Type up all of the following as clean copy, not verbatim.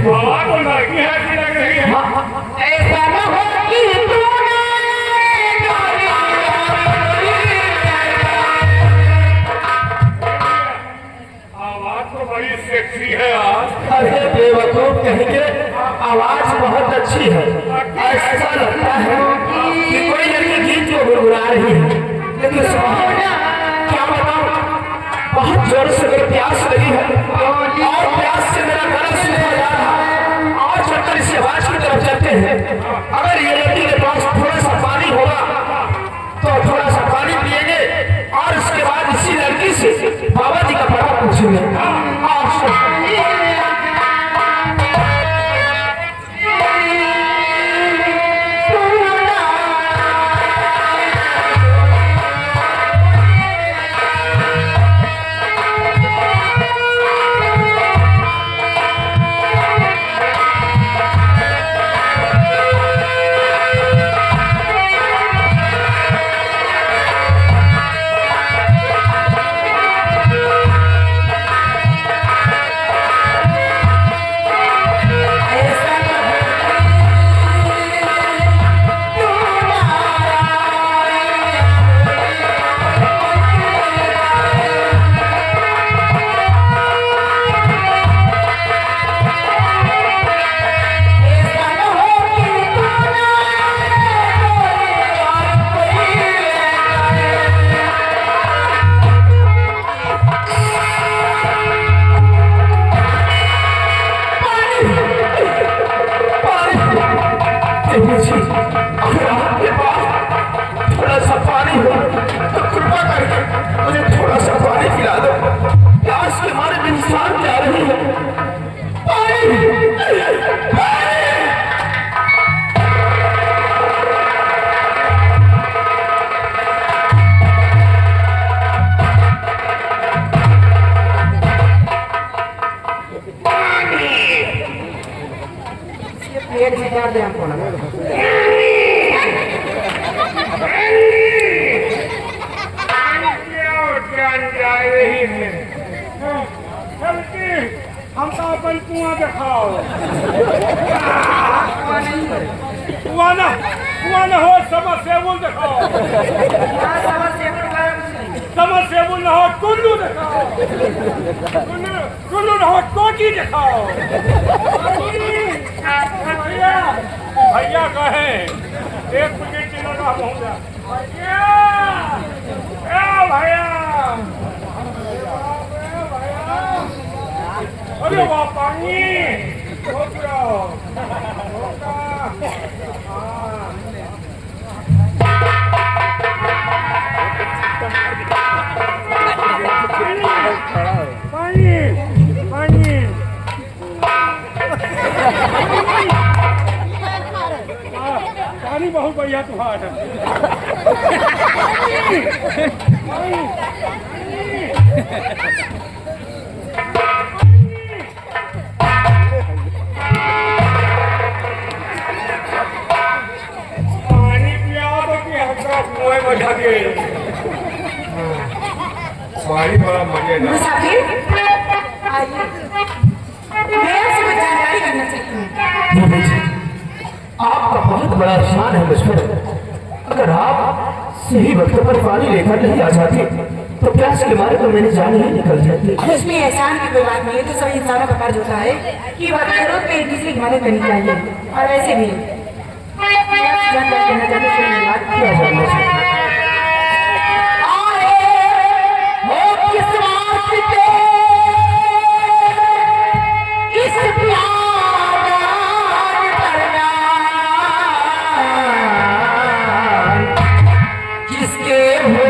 तो लड़की है कि लग रही है। ऐसा न हो कि तू आवाज तो बड़ी सेक्सी है आज। अरे बेवकूफ कहेंगे, आवाज बहुत अच्छी है। ऐसा लगता है कि कोई लड़की गीत जो गुनगुना रही है, लेकिन क्या बताऊं, बहुत जोर से मेरी प्यास लगी है और प्यास से मेरा गला सूखा जा रहा है। और चलकर इस आवाज की तरफ चलते हैं। अगर ये लड़की के पास थोड़ा सा पानी होगा तो थोड़ा सा पानी पिएंगे और उसके बाद इसी लड़की से बाबा जी का पता पूछेंगे। थोड़ा सा पानी हो तो कृपा करके मुझे थोड़ा सा पानी पिला दो। प्यास के मारे मेरी जान जा रही है। पेट में दर्द है हमको लगा। हमको अपन कुआं दिखाओ। कुआं न हो, समरसेबुल दिखाओ। समरसेबुल न हो, टुल्लू दिखाओ। टुल्लू न हो, टोटी दिखाओ। भैया भैया कहे 1 मिनट लगा पहुंचा। भैया भैया अरे वाह पानी हो गया। पानी पानी पानी बहुत बढ़िया तुम्हारा। पानी बड़ा मजे ना। मुसाफिर आइए, मैं आपसे कुछ जानकारी करना चाहती हूँ। आपका बहुत बड़ा एहसान है मुझ पर। अगर आप सही वक्त पर पानी लेकर नहीं आ जाते तो प्यास के मारे तो मेरी जान ही निकल जाती। इसमें एहसान की कोई बात नहीं है। तो सभी इंसानों का फर्ज होता है कि वह जरूरत पे एक दूसरे की मदद करनी चाहिए। और वैसे भी जानकारी देना चाहती हूँ। क्या जानना चाहिए? किसके हो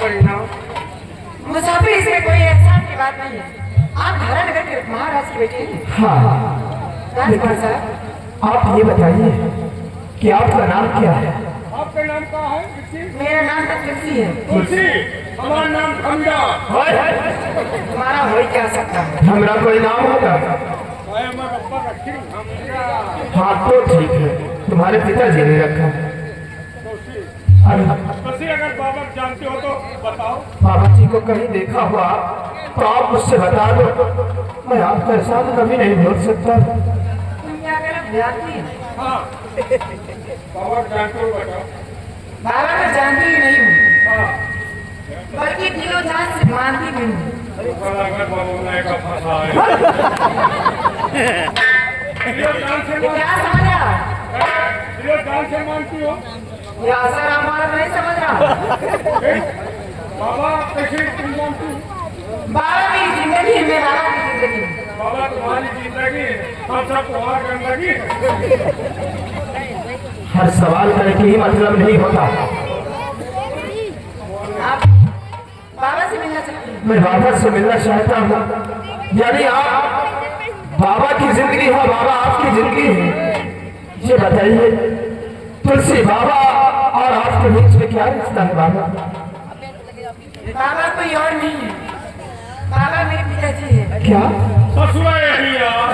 परिणाम। मुसाफिर इसमें कोई एहसान की बात नहीं है। आप धारा नगर के महाराज की बेटी हैं। हाँ, राजकुमार साहब, आप ये बताइए कि आपका नाम क्या है? आपका नाम क्या है? मेरा नाम तो तुलसी है। तुलसी, हमारा नाम खंडा। तुम्हारा हो ही क्या सकता है? हमारा कोई नाम होगा? हमारे पप्पा का ठीक खंडा। हाँ तो ठीक है, तुम्हारे पिताजी ने रखा। तुलसी, अगर बाबा जानते हो तो बताओ। बाबा जी को कहीं देखा हुआ तो आप मुझसे बता दो, मैं आपका एहसान कभी नहीं भूल सकता। तुम क्या करो जानती है? हाँ, बाबा जानते हो बताओ। बाबा मैं जानती ही नहीं हूँ, हाँ, बल्कि दिलो जान से मानती भी हूँ। अगर बाबा का फंसा है। दिलो जान से ये क्या समझ रहा? दिलो जान से मानती हो? ये असर हमारा नहीं समझ रहा। बाबा कैसे तुम जानती हो? बाबा की जिंदगी है, मैं बाबा की जिंदगी हूँ। बाबा तुम्हारी जिंदगी, हम सब तुम्हारी गंदगी। हर सवाल करने की ही मतलब नहीं होता। आप बाबा से मिलना चाहती हैं? मैं बाबा से मिलना चाहता हूँ। यानी आप बाबा की जिंदगी है, बाबा आपकी जिंदगी है। ये बताइए तुलसी, बाबा और आपके बीच में क्या रिश्ता है? बाबा बाबा कोई और नहीं है, बाबा मेरे पिताजी है। क्या? ससुरा यही यार।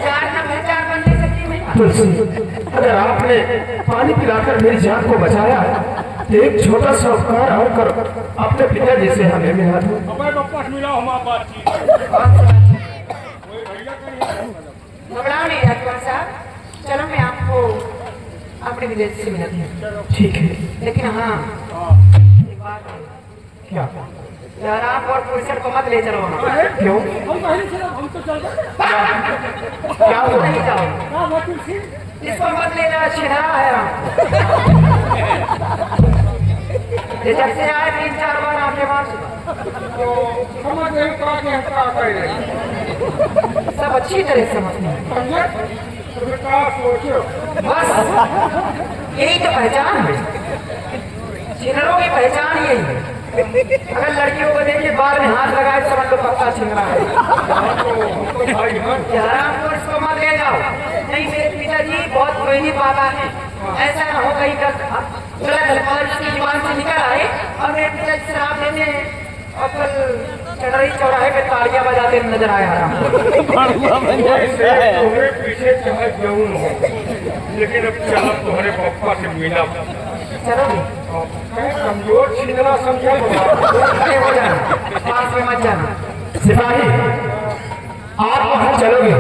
चार ना पहचान बन नहीं सकती मैं। तुलसी, अगर आपने पानी पिलाकर मेरी जान को बचाया तो एक छोटा सा उपकार और करो, अपने पिताजी से हमें मिला दो। हमारे पप्पा से मिला हमारी बातचीत। कौन सी बात है? कोई भैया कहीं घबराओ नहीं राजकुमार साहब, चलो मैं आपको अपने विदेश से मिलाती हूँ। ठीक है। लेकिन हाँ, एक बात है, क्या? यार आप और पुरुषों को मत ले चलो वहाँ। क्यों? हम पहले से हम तो चल गए। क्या हुआ? नहीं जाओ, हाँ, वो तुलसी। इसको मत लेना, छिड़ा है। ये जब से आए 3-4 बार आपके पास तो समझ नहीं पा कि हम क्या कर रहे हैं। सब अच्छी तरह से समझते हैं। समझे? तो फिर क्या सोचो? बस यही तो पहचान है, छिनरों की पहचान यही है। अगर लड़कियों को देखिए बाल में हाथ लगाए समझ लो पक्का छिनरा है। तो भाई हाँ, आराम को इसको मत ले जाओ। नहीं, मेरे पिताजी बहुत कोई बाबा है, ऐसा ना हो कहीं गलत अल्फाज उसकी जुबान से निकल आए और मेरे पिताजी शराब लेते हैं और कल चढ़ाई चौराहे पे तालियां बजाते नजर आए। आराम तुम्हारे पीछे चाहे जरूर हो, लेकिन अब चला तुम्हारे पप्पा से मिला। चलो कमजोर छिंदरा समझा खड़े हो जाना, पास में मत जाना। सिपाही, आप वहाँ चलोगे,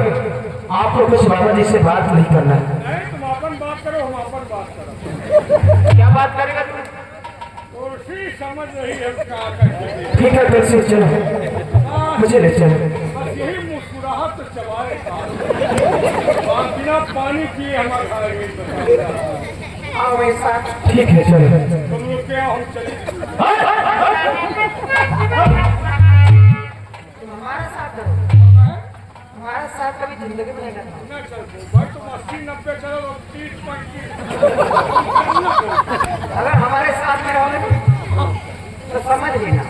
आपको कुछ बाबा जी से बात नहीं करना है। नहीं, तुम अपन बात करो, हम अपन बात करो। क्या बात करेगा तू? तुलसी समझ रही है क्या करके। ठीक है, तुलसी चलो, मुझे ले चलो। बस यही मुस्कुराहट तो चबाए बिना पानी पिए हमारा आओ मेरे साथ। ठीक है, चलो। तुम लोग क्या हम चले। तुम हमारा साथ करो, हमारा साथ कभी जिंदगी में नहीं करना। न चलते भाई, तुम 80-90 चलो, 30-35। अगर हमारे साथ में रहोगे तो समझ लेना,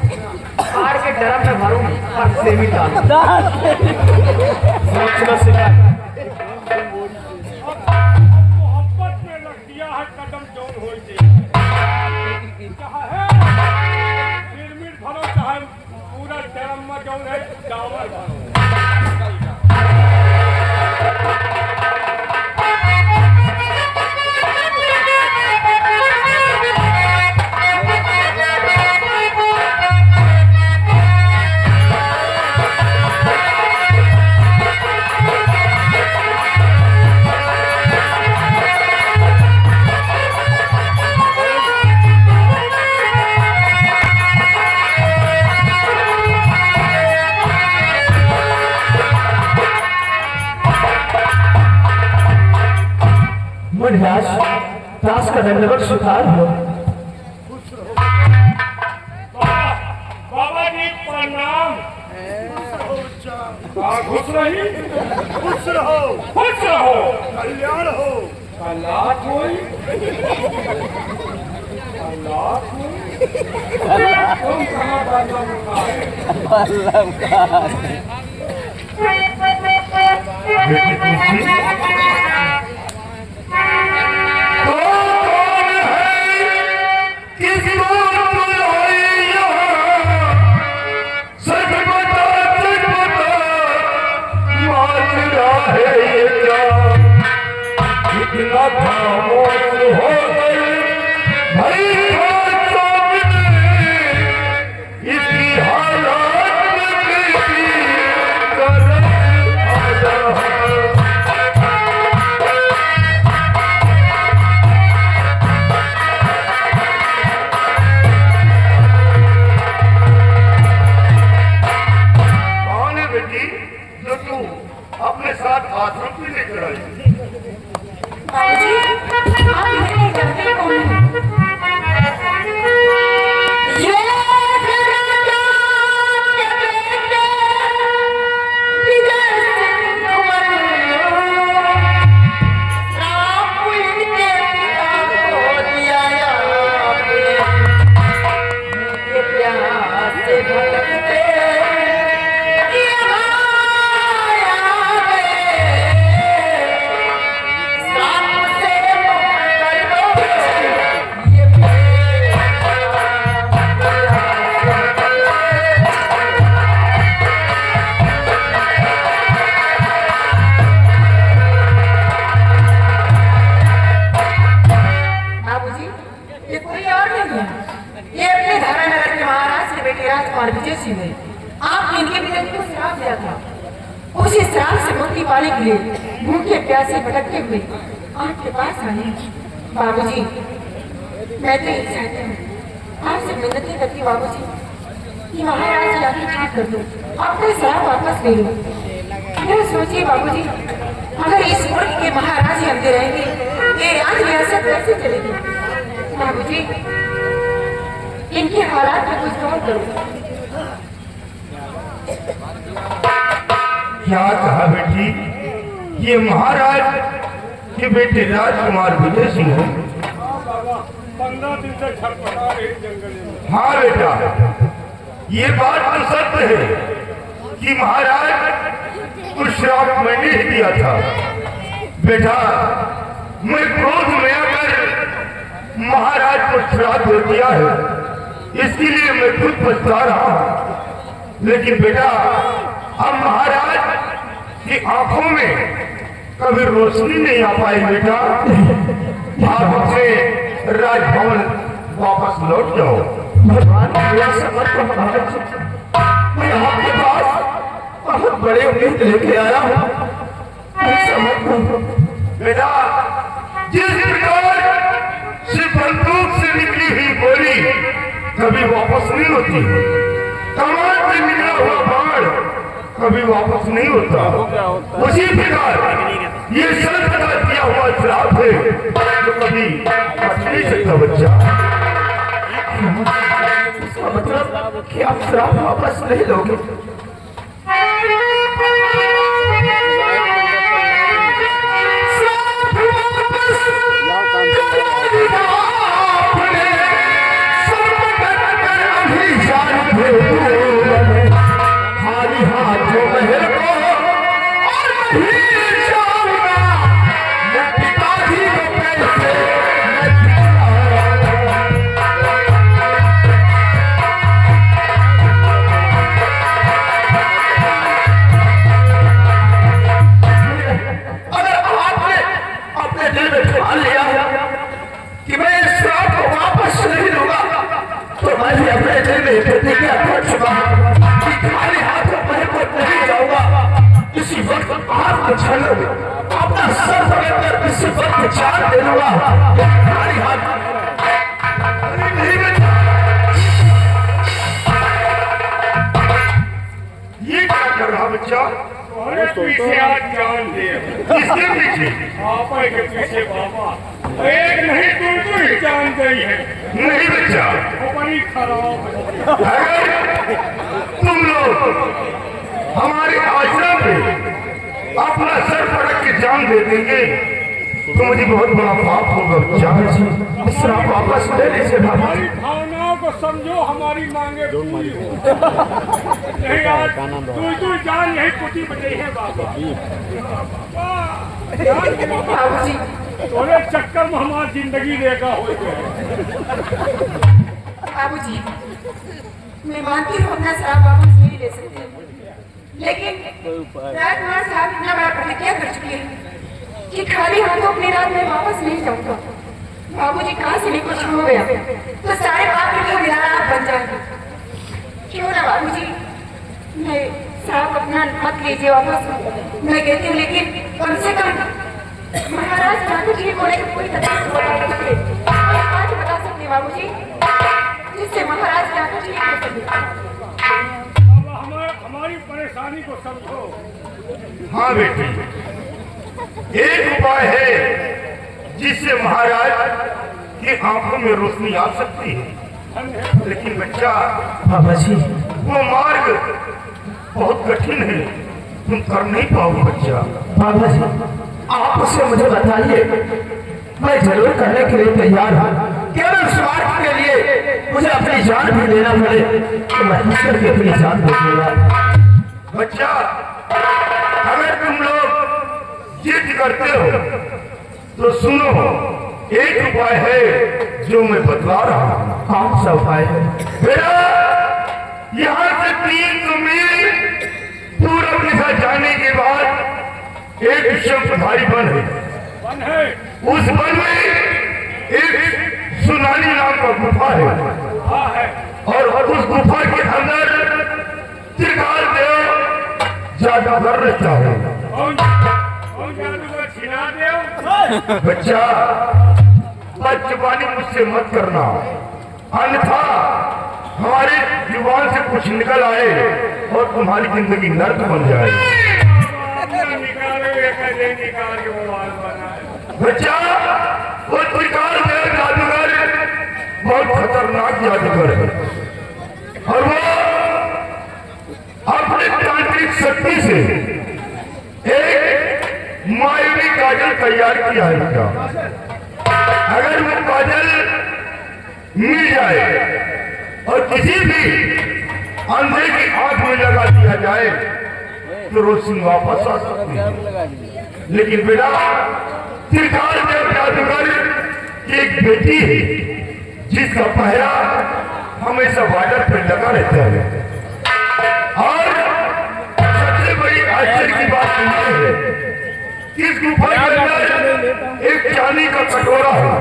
बाहर के ड्रम में भरूंगी और सेवी डालूंगी। चलो सिपाही। मोहब्बत में रख दिया है कदम जौन हो चाहे निर्मित भरो, चाहे पूरा ड्रम में जौन है चावल भरो। दास, दास का दंडवत स्वीकार हो। बाबा जी प्रणाम। खुश रही, खुश रहो, खुश रहो, कल्याण हो, कल्याण हो, कल्याण हो। तुम कहाँ बल्लभ का अपने साथ आश्रम में लेकर आई। राजकुमार विजय सिंह ने आप इनके पिता को श्राप दिया था। उसी श्राप से मुक्ति पाने के लिए भूखे प्यासे भटकते हुए आपके पास आए। बाबूजी, मैं तो ये चाहती हूँ, आपसे विनती करती हूँ बाबूजी कि महाराज जाके ठीक कर दो, अपने श्राप वापस ले लो। फिर सोचिए बाबूजी, अगर इस मुल्क के महाराज ही अंदर रहेंगे, ये राज रियासत कैसे चलेगी? बाबूजी, इनके हालात में कुछ और करो। क्या कहा बेटी? ये महाराज के बेटे राजकुमार विजय सिंह है। 15 दिन से छटपटा रही जंगल में। हाँ बेटा, ये बात तो सत्य है कि महाराज को श्राप मैंने ही दिया था। बेटा, मैं क्रोध में आकर महाराज को श्राप दे दिया है, इसके लिए मैं खुद पछता रहा हूं। लेकिन बेटा, अब महाराज की आंखों में कभी रोशनी नहीं आ पाई। बेटा, आप मुझसे राजभवन वापस लौट जाओ। भगवान मैं आपके पास बहुत बड़े उम्मीद लेके आया हूँ। बेटा, जिस प्रकार से बंदूक से निकली हुई गोली कभी वापस नहीं होती, कमान से निकला हुआ बाण कभी वापस नहीं होता, उसी प्रकार ये संत का दिया हुआ श्राप है जो कभी बच नहीं सकता। बच्चा, इसका मतलब कि आप श्राप वापस नहीं लोगे। अपना सर पकड़कर इसी वक्त चार दे दूंगा। ये क्या कर रहा बच्चा? पीछे आज जान दे। किसके पीछे? आपा के पीछे बाबा। एक नहीं तुमको ही जान गई है। नहीं बच्चा, बड़ी खराब है। अगर तुम लोग हमारे आश्रम में अपना सर पटक के जान दे देंगे तो मुझे बहुत बड़ा पाप होगा। श्राप वापस लेने से हमारी भावनाओं को समझो हमारी मांगे पूरी हो। नहीं आज तू जान यही कुटी बजाई है बाबा। बाबूजी तोरे चक्कर में हमारी जिंदगी देखा हो गए। बाबूजी मैं मानती हूँ अपना श्राप वापस नहीं ले सकते, लेकिन राजकुमार साहब इतना बड़ा प्रतिज्ञा कर चुके हैं कि खाली हाथों अपनी रात में वापस नहीं जाऊंगा। बाबूजी कहाँ से भी कुछ हो गया तो सारे पाप के खिलाफ आप बन जाएंगे। क्यों ना बाबूजी मैं श्राप अपना मत लीजिए वापस, मैं कहती हूँ, लेकिन कम से कम महाराज ना तो ठीक होने की कोई तकलीफ बता सकते बाबूजी, जिससे महाराज ना तो ठीक हो सके। हमारी परेशानी को समझो। हाँ बेटी, एक उपाय है जिससे महाराज की आंखों में रोशनी आ सकती है, लेकिन बच्चा बाबा जी वो मार्ग बहुत कठिन है, तुम कर नहीं पाओगे बच्चा। बाबा जी आप उसे मुझे बताइए, मैं जरूर करने के लिए तैयार हूँ। केवल स्वार्थ के लिए मुझे अपनी जान भी देना पड़े तो मैं ईश्वर की अपनी जान दे दूंगा। बच्चा अगर तुम लोग जिद करते हो तो सुनो, एक उपाय है जो मैं बतला रहा हूँ। कौन सा उपाय है? बेटा यहाँ से 300 मील पूर्व दिशा जाने के बाद एक शंखधारी वन है। उस वन में एक सुनानी नाम का गुफा है, और उस गुफा के अंदर त्रिकाल देव जादूगर रहता है। बच्चा बदजुबानी मुझसे मत करना, अन्यथा हमारे जुबान से कुछ निकल आए और तुम्हारी जिंदगी नर्क बन जाए। बच्चा वो त्रिकाल देव जादूगर बहुत खतरनाक जादूगर है, और वो अपने तांत्रिक शक्ति से एक मायावी काजल तैयार किया है क्या? अगर वो काजल मिल जाए और किसी भी अंधे की आंख में लगा दिया जाए तो रोशनी वापस आ सकती है। लेकिन बेटा त्रिकाल देव जादूगर की एक बेटी है जिसका पहरा हमेशा बॉर्डर पे लगा रहता है, और सबसे बड़ी आश्चर्य की बात यह है इस गुफा के अंदर एक चांदी का कटोरा है,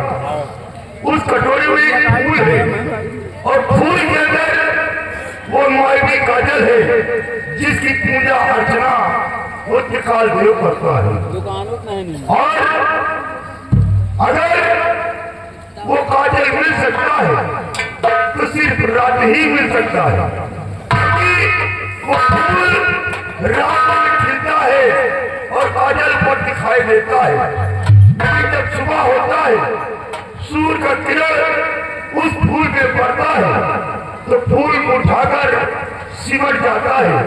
उस कटोरे में एक फूल है, और फूल के अंदर वो मायावी काजल है जिसकी पूजा अर्चना वो त्रिकाल देव करता है। और अगर वो काजल मिल सकता है तो सिर्फ रात ही मिल सकता है, क्योंकि वो फूल रात में खिलता है और काजल पर दिखाई देता है, लेकिन जब सुबह होता है सूर्य का किरण उस फूल पे पड़ता है तो फूल को उठाकर सिमट जाता है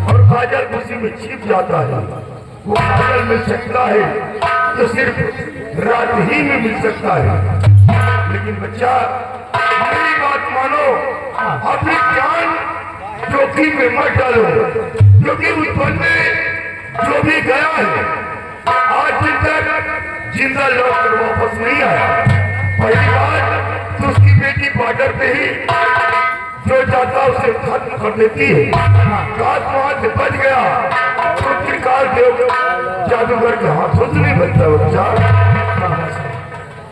और काजल उसी में छिप जाता है। वो काजल मिल सकता है तो सिर्फ रात ही में मिल सकता है। लेकिन बच्चा मेरी बात मानो, अपनी जान जोखिम में मत डालो, क्योंकि उस वन में जो भी गया है आज तक जिंदा लौट कर वापस नहीं आया। पहली बात तो उसकी बेटी बॉर्डर पे ही जो जाता उसे खत्म कर देती है, वहां से बच गया तो त्रिकाल देव जादूगर के हाथों से नहीं बचता। बच्चा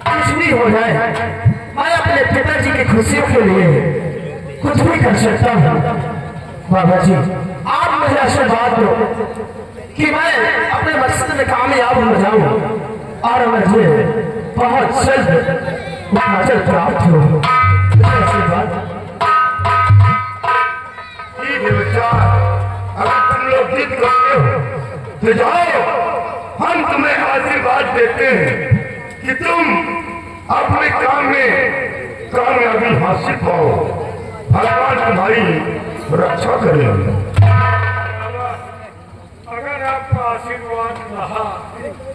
कुछ भी हो जाए, मैं अपने पिताजी की खुशियों के लिए कुछ भी कर सकता हूँ। बाबा जी आप मुझे आशीर्वाद दो कि मैं अपने मकसद में कामयाब हो जाऊं और मुझे बहुत जल्द काजल प्राप्त हो। आशीर्वाद ठीक है बच्चा, अगर तुम लोग जिद करते हो तो जाओ, हम तुम्हें आशीर्वाद देते हैं कि तुम अपने काम में कामयाबी हासिल पाओ, भगवान तुम्हारी रक्षा करें। अगर आपका आशीर्वाद रहा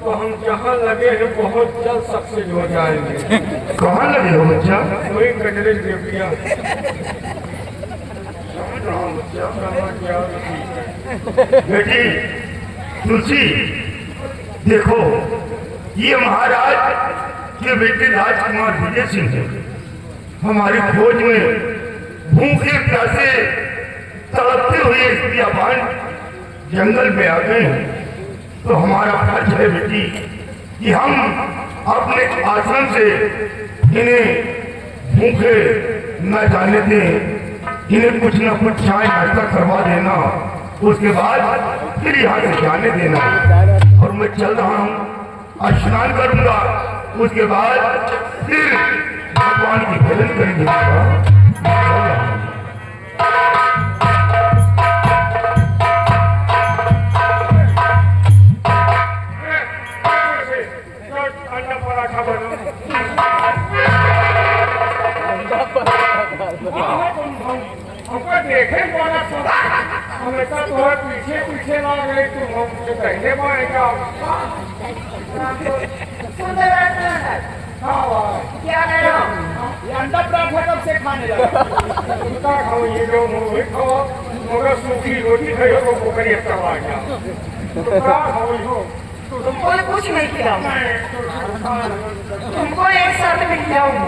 तो हम जहाँ लगे हैं बहुत जल्द सक्सेस हो जाएंगे। कहाँ लगे हो बच्चा? वही कटरे देविया बेटी तुलसी, देखो ये महाराज के बेटे राजकुमार विजय सिंह है। हमारी खोज में भूखे प्यासे तड़पते हुए इस बियाबान जंगल में आ गए हैं। तो हमारा फर्ज है बेटी कि हम अपने आश्रम से इन्हें भूखे न जाने दें, इन्हें कुछ न कुछ चाय नाश्ता करवा देना, उसके बाद फिर यहाँ से जाने देना। और मैं चल रहा हूँ, स्नान करूंगा, उसके बाद फिर भगवान की भजन करेंगे। अंडा पराठा बनो। हमको देखे बड़ा सोचा, हमें तो थोड़ा पीछे पीछे ना गए, तुम हमसे पहले मारेगा। क्या कह रहे हो? ये अंडा पराठा कब से खाने लगा? उनका खाओ, ये जो मुँह खाओ, मगर सूखी रोटी खाओ तो पोखरी चढ़ा गया। तो क्या खाओ हो? तुमको कुछ नहीं खिलाऊं, तुमको एक साथ में खिलाऊंगा।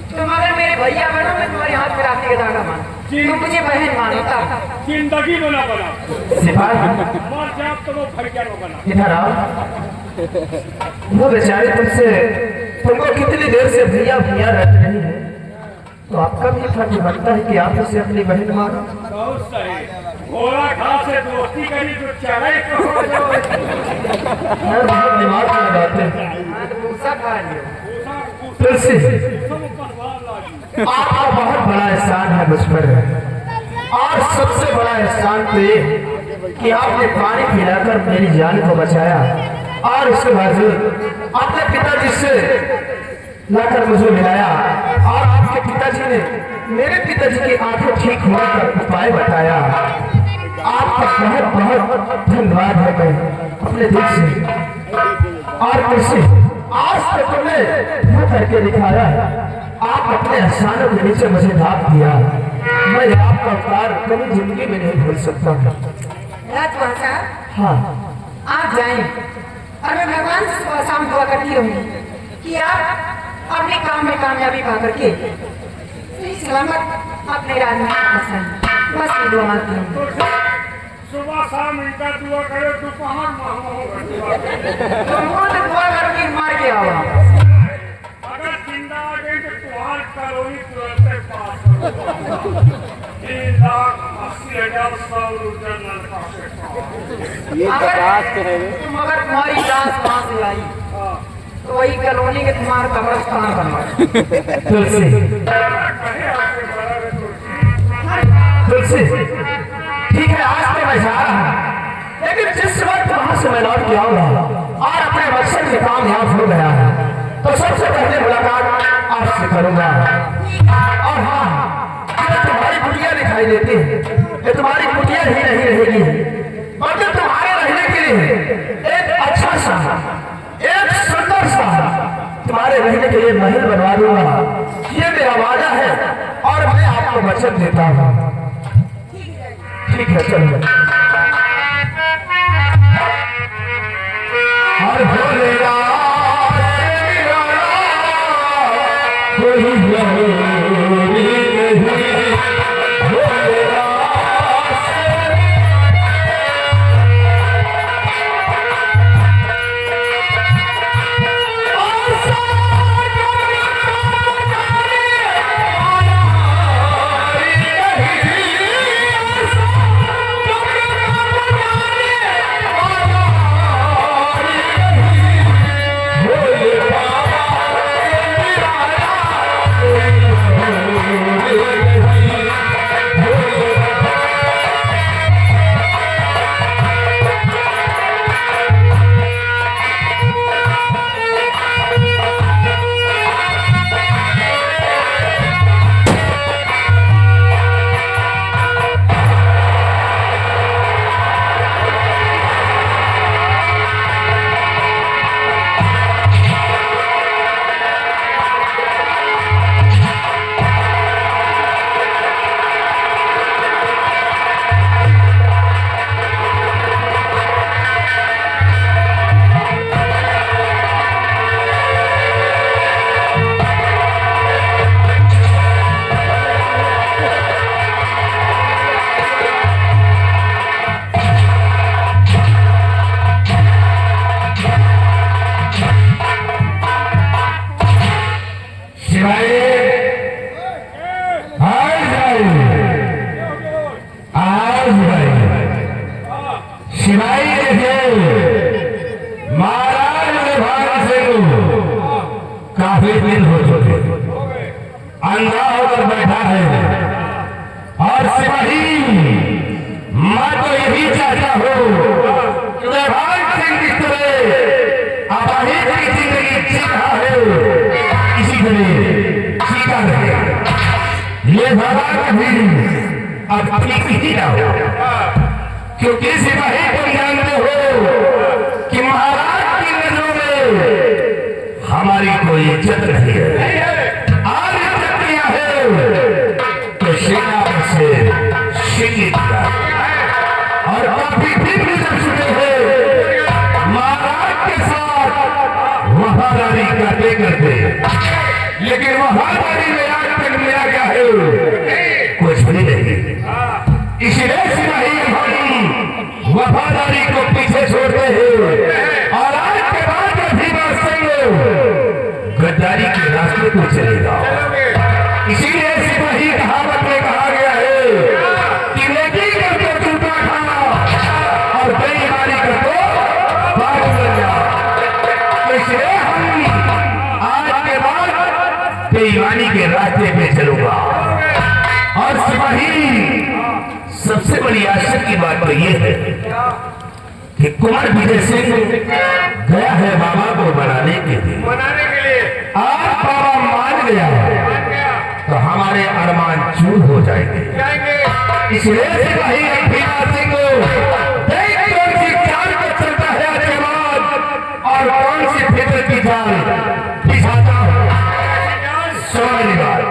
तुम अगर मेरे भैया बनो, मैं तुम्हारे हाथ पे राखी का धागा मानो, तुम मुझे बहन मानो तब। जिंदगी में ना बना, सिपाही मर जाओ तो वो फरिया न बना। इधर आओ। वो बेचारे तुमको कितनी देर से भैया भैया रहते रही है, तो आपका भी फर्ज बनता है कि आप उसे अपनी बहन मानो। बहुत सही। घोड़ा घास से दोस्ती करी तो चले कहो जो। यार बहुत दिमाग में लगाते हैं। भूसा खा लियो। तुलसी, सब परवार लागी। आपका बहुत बड़ा एहसान है मुझ पर, और सबसे बड़ा एहसान तो ये कि आपने पानी पिलाकर मेरी जान को बचाया, और उसके बावजूद अपने पिताजी से लाकर मुझे मिलाया, और आपके पिताजी ने मेरे पिताजी की आंखें ठीक होने का उपाय बताया। आपका बहुत बहुत धन्यवाद है मैं अपने दिल से। और तुलसी, आज तक तुमने क्या करके दिखाया, आप अपने एहसानों के नीचे मुझे ढाक दिया। मैं आपका उपकार कभी जिंदगी में नहीं भूल सकता। राजकुमार, हाँ, आप जाएं और मैं भगवान से सुबह शाम दुआ करती रहूंगी कि आप अपने काम में कामयाबी पा करके सही सलामत अपने राज में बस मैं दुआ मांगती हूँ। सुबह शाम इनका दुआ करे, दोपहर तुमको तो दुआ करके मार के आओ। अगर जिंदा आ गई तो तुम्हार करोड़ी तुरंत पास हो। 3,80,100 नलका से ये कपास के है तुम अगर तुम्हारी लाश वहां से आई तो वही कॉलोनी के तुम्हारा कब्रिस्तान बनवा। तुलसी, तुलसी, ठीक है, आज तो मैं जा रहा हूँ, लेकिन जिस वक्त वहां से मैं लौट के आऊंगा और अपने मकसद में कामयाब हो गया है, तो सबसे पहले मुलाकात आपसे करूंगा। और हाँ, जो तुम्हारी कुटिया दिखाई देती है, ये तुम्हारी कुटिया ही नहीं रहेगी, बल्कि तुम्हारे रहने के लिए एक अच्छा सा, एक सुंदर सा तुम्हारे रहने के लिए महल बनवा दूंगा। ये मेरा वादा है, और मैं आपको वचन देता हूँ। ठीक है, चलो। हर भोलेनाथ कोई जरूरी नहीं, सिपाही देखे महाराज विभाग सिंह काफी दिन हो चुके अंधा होकर बैठा है और सिपाही मैं तो यही चाहता हूँ कि विभाग सिंह जिस तरह अपाहिज की जिंदगी जी रहा है इसी तरह जीता रहे। ये बाबा कभी अब अपनी किसी ना हो, क्योंकि सिपाही को जानते हो कि महाराज की नजरों में हमारी कोई इज्जत नहीं है। आज इज्जत किया है तो सेना से शिक्षित किया और काफी दिन भी जब सुने हैं महाराज के साथ वफादारी करते करते, लेकिन वफादारी में आज तक मिला क्या है कुछ भी नहीं। इसलिए सिपाही हम वफादारी को पीछे छोड़ते हैं और आज के बाद भीमा सिंह गद्दारी के रास्ते को चलेगा। इसीलिए सिपाही कहावत में कहा गया है कि नेकी कर तो जूता खा और बेईमानी कर तो बात बन जा। इसलिए हम आज के बाद बेईमानी के रास्ते पे चलूंगा। और सिपाही सबसे बड़ी आशा की बात तो ये है कि कुंवर विजय सिंह गया है बाबा को बनाने के लिए। आज बाबा मान गया तो हमारे अरमान चूर हो जाएंगे। इसलिए सिपाही भीमा सिंह देख कौन सी चाल को चलता है आज के बाद और कौन सी फिक्र की चाल बिछाता हूं। समझ बात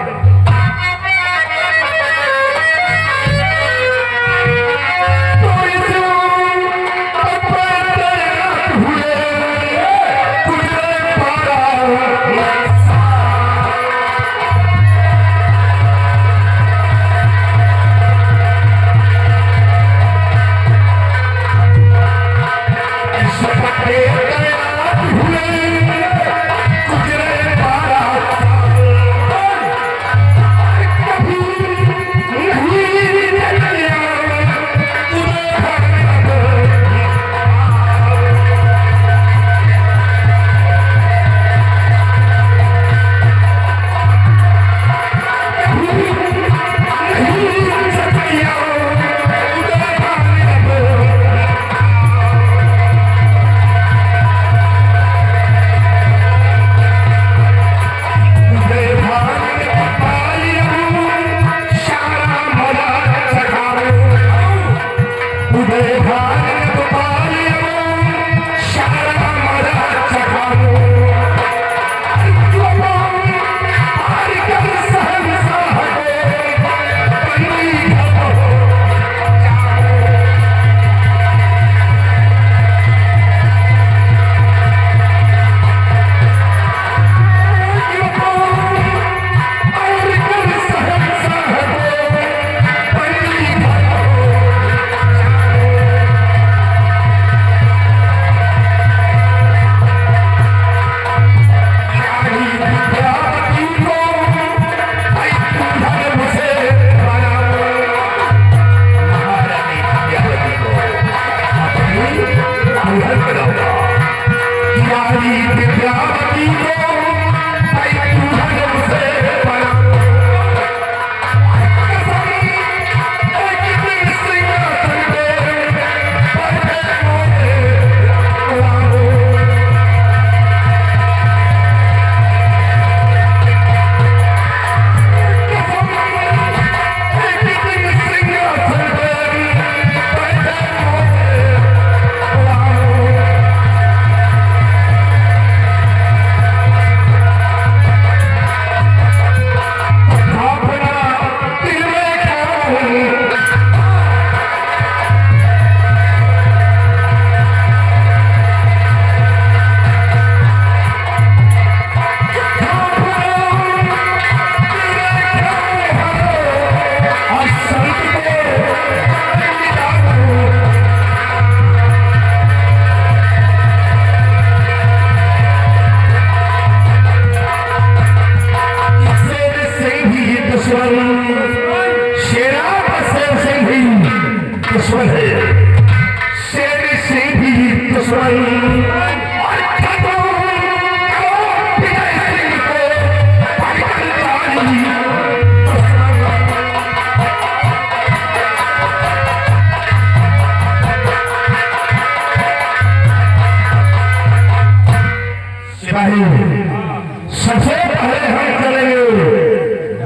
सबसे पहले हम चलेंगे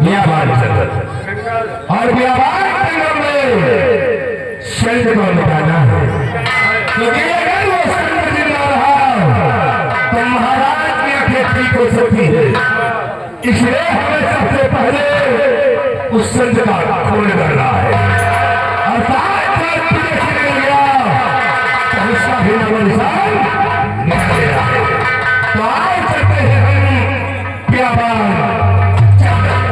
बियाबान जंगल और बियाबान जंगल में संत को मिटाना है, क्योंकि अगर वो संत जिंदा रहा तो महाराज की आंखें ठीक हो सकती है। इसलिए हमें सबसे पहले उस संत का खून करना है और साथ साथ मिल गया तो उसका भी नमन निकल गया है। तो आज चलते हैं हम बियाबान जंगल।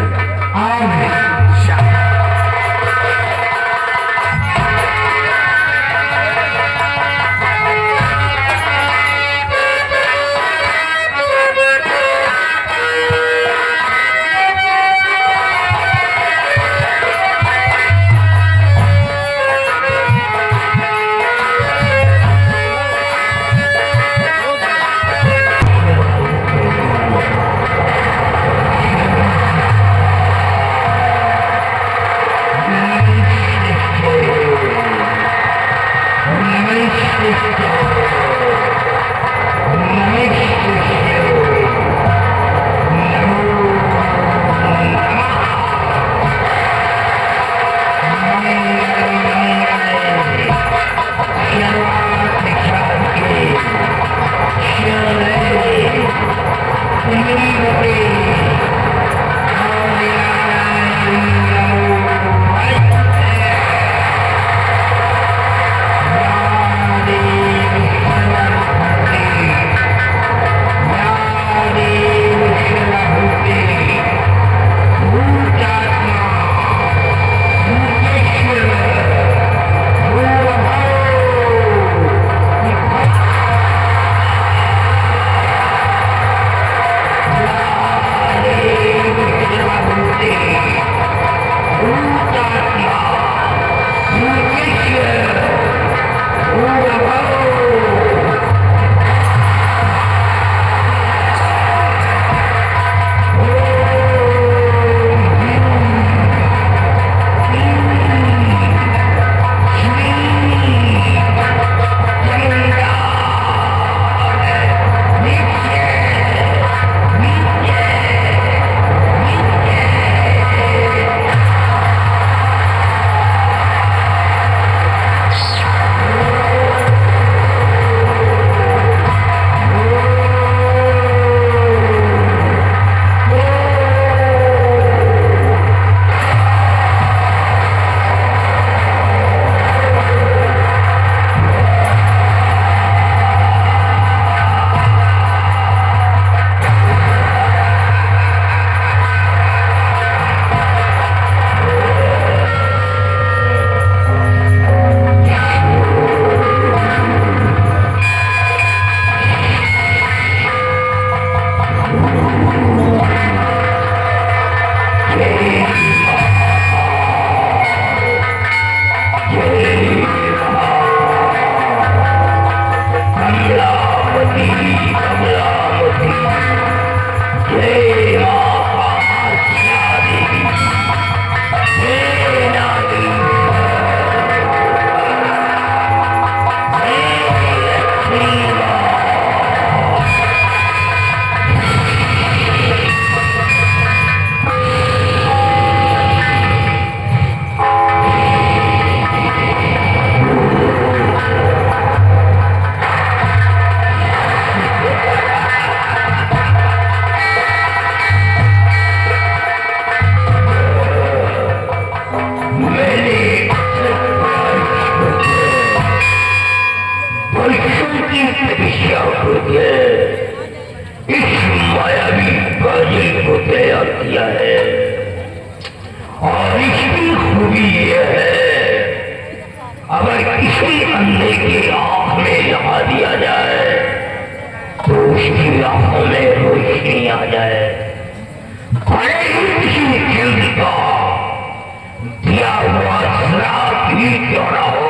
आगे क्यों ना हो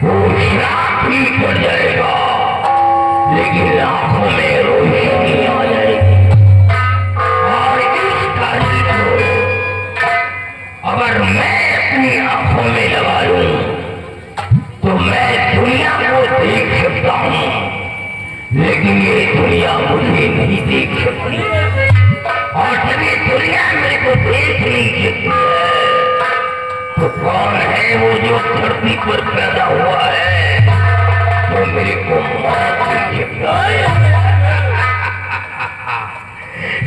वो श्राप ही पड़ जाएगा। लेकिन आंखों में रोशनी आ जाएगी। और इस काजल को अगर मैं अपनी आंखों में लगा लूं तो मैं दुनिया को देख सकता हूं, लेकिन ये दुनिया मुझे नहीं देख सकती। और जब ये दुनिया मेरे को देख नहीं सकती है तो कौन है वो जो धरती पर पैदा हुआ है तो मेरे को मौत नहीं सकता है।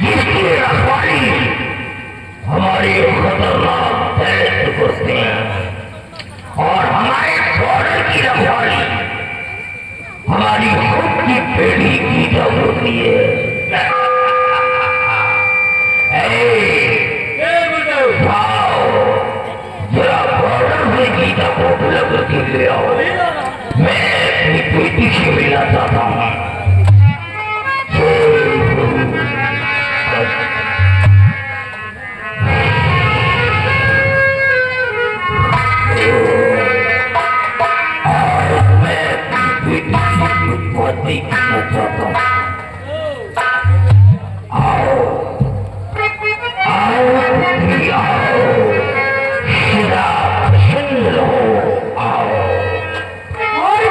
जिसकी रखवाली हमारे खतरनाक दहशत करते हैं और हमारे बॉर्डर की रखवाली हमारी खुद की पीढ़ी की जब होती है। जरा बॉर्डर से गीता को उपलब्ध के ले आओ, मैं अपनी बेटी से मिलना चाहता हूँ। देखना चाहता हूँ। आओ आओ आओ, सदा प्रसन्न रहो, आओ। और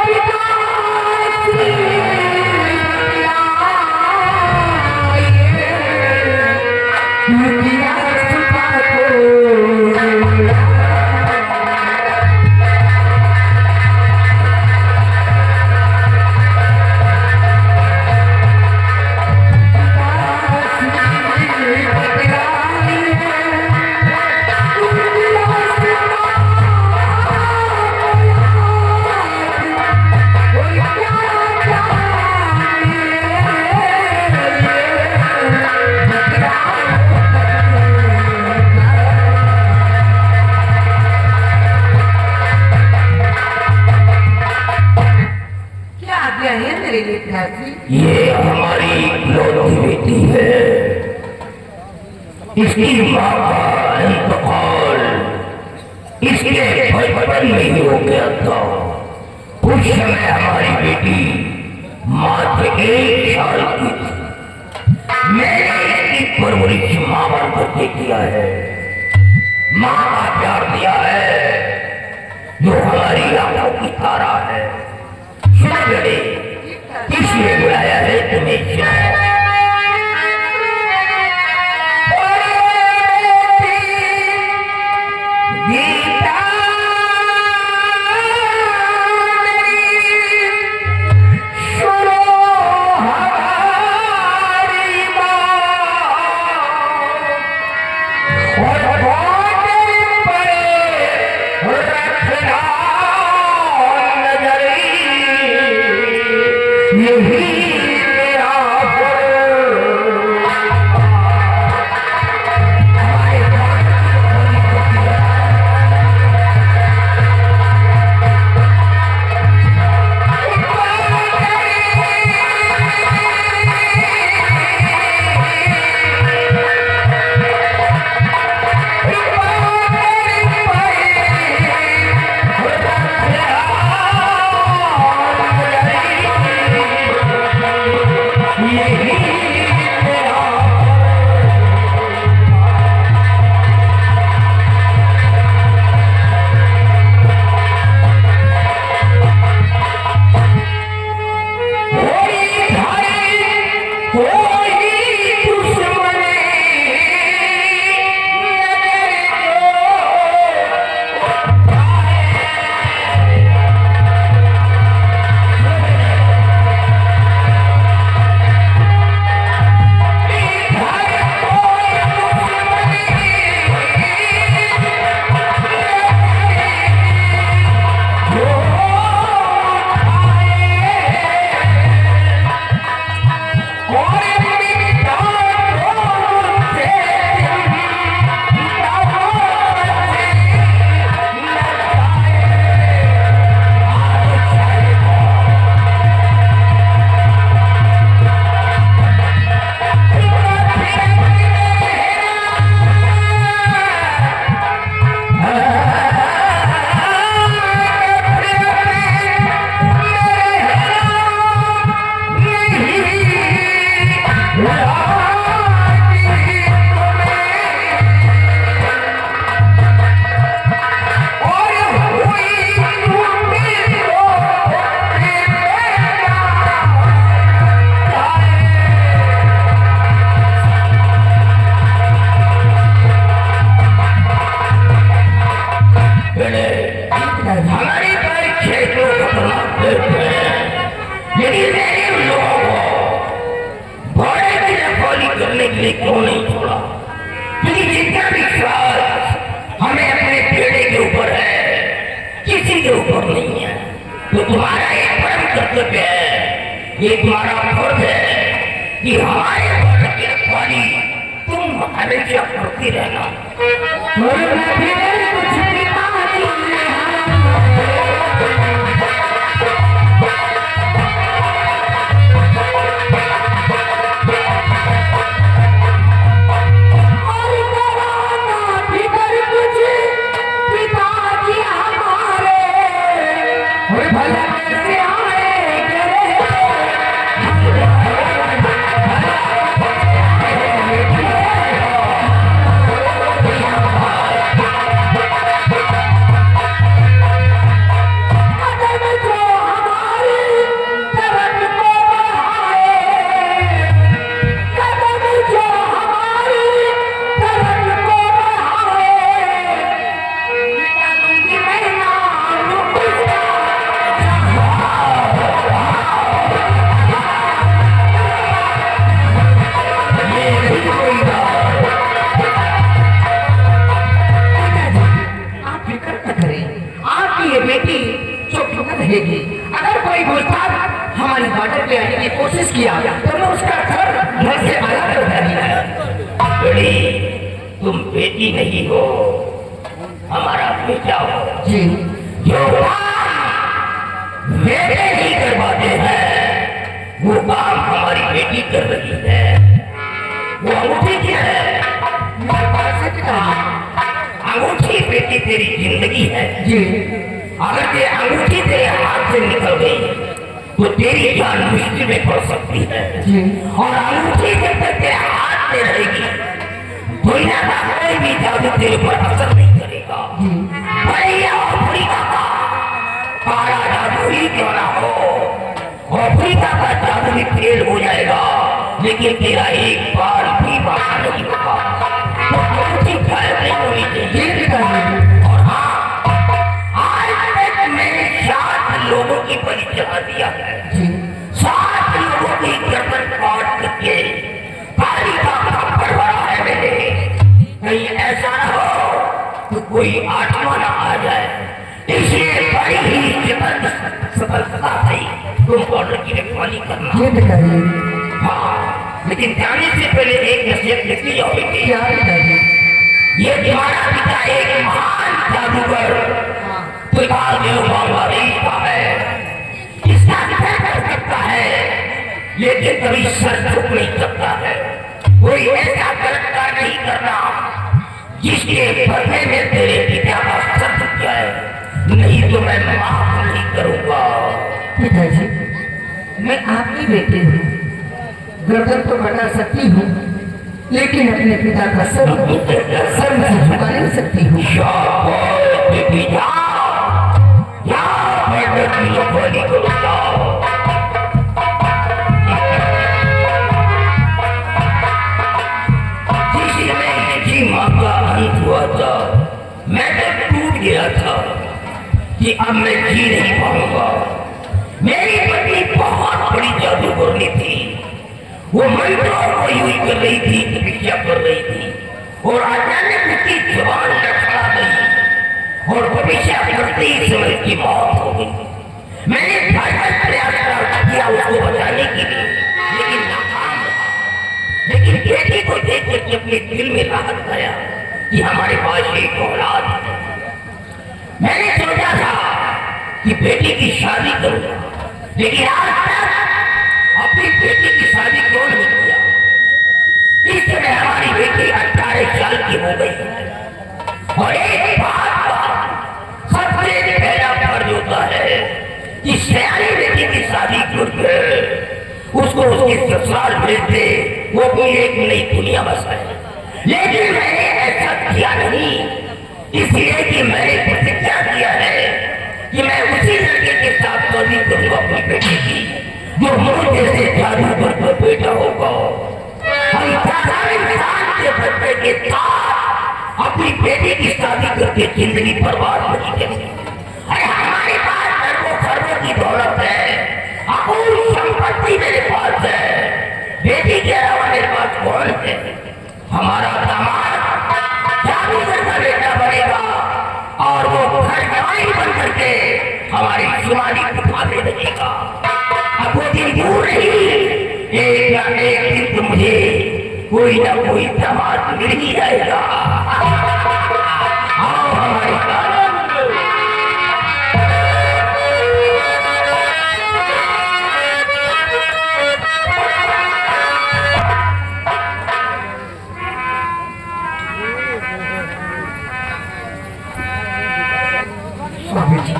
ये हमारी लौटी बेटी है। इसकी माँ का इंतकाल इसके बचपन में ही हो गया था। उस समय हमारी बेटी मात्र 1 साल की थी। मैंने इसकी परवरिश माँ बाप करके किया है। माँ का प्यार दिया है जो हमारी आंखों की तारा है। इसलिए बुलाया है तुम्हें। गीता सुनो हमारी यही मेरा तुम्हारा एक परम कर्तव्य है, ये तुम्हारा फर्ज है कि हमारे घर की रखवाली तुम हमेशा करती रहना। अगर कोई गुस्ताख हमारी बॉर्डर पे आने की कोशिश किया तो मैं उसका सर घर से अलग कर दूंगा। बेटी, तुम बेटी नहीं हो, हमारा बेटा हो जी। जो बेटे ही करवाते हैं वो काम हमारी बेटी कर रही है। वो अंगूठी क्या है? अंगूठी बेटी तेरी जिंदगी है जी। अगर ये अंगूठी तेरे हाथ से निकल गई तो तेरी जान मुश्किल में पड़ सकती है और अंगूठी जब तक तेरे हाथ में रहेगी दुनिया का कोई भी जादू तेरे पर असर नहीं करेगा। भैया अफ्रीका का काला जादू ही क्यों ना हो, अफ्रीका का जादू भी फेल हो जाएगा लेकिन तेरा एक बार भी बाका नहीं होगा। तो अंगूठी गायब नहीं होनी चाहिए। और हाँ, लोगों की बलि चढ़ा दिया है, 7 लोगों की गर्दन काट करके पानी का खप्पर भरा है मेरे। कहीं ऐसा न हो तो कोई आत्मा न आ जाए, इसलिए बड़ी ही जबरदस्त सफलता थी तुम बॉर्डर की रखवाली करना। हाँ, लेकिन जाने से पहले एक नसीहत लिखी जाएगी। ये तुम्हारा पिता एक महान जादूगर बांग्लादेश का है, इसका कर सकता है लेकिन कभी सर झुक नहीं सकता है। कोई ऐसा गलत कार्य नहीं करना जिसके बदले में तेरे पिता का सर झुक जाए, नहीं तो मैं माफ नहीं करूंगा। पिताजी, मैं आपकी बेटी हूँ, गर्दन तो कटा सकती हूँ लेकिन अपने पिता का सर से झुका नहीं सकती हूँ। हुआ था मैं तो टूट गया था कि अब मैं जी नहीं पाऊंगा। मेरी पत्नी बहुत बड़ी जादूगरनी थी, वो मंत्रों को यूज कर रही थी, तपस्या कर रही थी और अचानक उसकी जुबान लड़खड़ा गई और तपस्या करते ही समय की मौत हो गई। मैंने भरसक प्रयास किया उसको बचाने के लिए लेकिन नाकाम रहा। लेकिन बेटी को देख करके अपने दिल में राहत आया कि हमारे पास एक औलाद है। मैंने सोचा था कि बेटी की शादी करूंगा लेकिन आज तक अपनी बेटी की शादी क्यों नहीं किया। इस समय हमारी बेटी 18 साल की हो गई और एक बात का सबसे पहला फर्ज होता है कि सयानी बेटी की शादी करके उसको उसके ससुराल भेज दे, वो भी एक नई दुनिया बसाए। लेकिन मैंने ऐसा किया नहीं, इसलिए कि मैंने प्रतिज्ञा किया है कि मैं उसी लड़के के साथ शादी करूंगा अपनी बेटी की जो मुझ जैसे जादूगर का बेटा होगा। हम साधारण इंसान के बच्चे के साथ अपनी बेटी की शादी करके जिंदगी बर्बाद नहीं करेंगे। हमारे पास खरबों खरबों की दौलत है, अपूर्व संपत्ति मेरे पास है, बेटी के अलावा मेरे पास कौन है। हमारा दामाद जादूगर का बेटा बनेगा और वो घर जवाई बन करके हमारी शुमारी उठा कोई ना कोई दामाद मिल ही जाएगा। आओ हमारे साथ। स्वामी जी,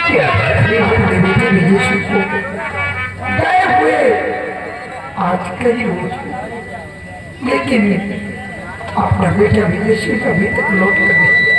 क्या अपने बेटे विदेशी को गए हुए आज कई हो चुके, लेकिन अपना बेटा विदेशी कभी तक लौट कर नहीं आया।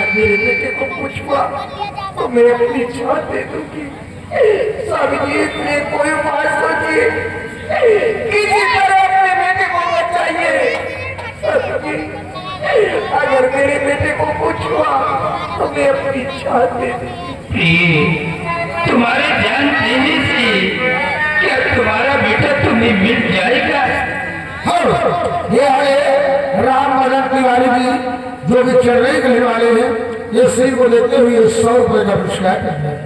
मेरे बेटे को कुछ हुआ तो मैं अपनी जान दे दूंगी। स्वामी जी, इतने कोई बात सोचिए, किसी तरह अपने बेटे को बचाइए। स्वामी जी, अगर मेरे बेटे को कुछ हुआ तो मैं अपनी जान दे दूंगी। तुम्हारे जान देने से क्या तुम्हारा बेटा तुम्हें मिल जाएगा? हाँ, ये है राम मदन तिवारी जी जो कि चेन्नई के वाले हैं। ये श्री को लेते हुए 100 रुपए का पुरस्कार है।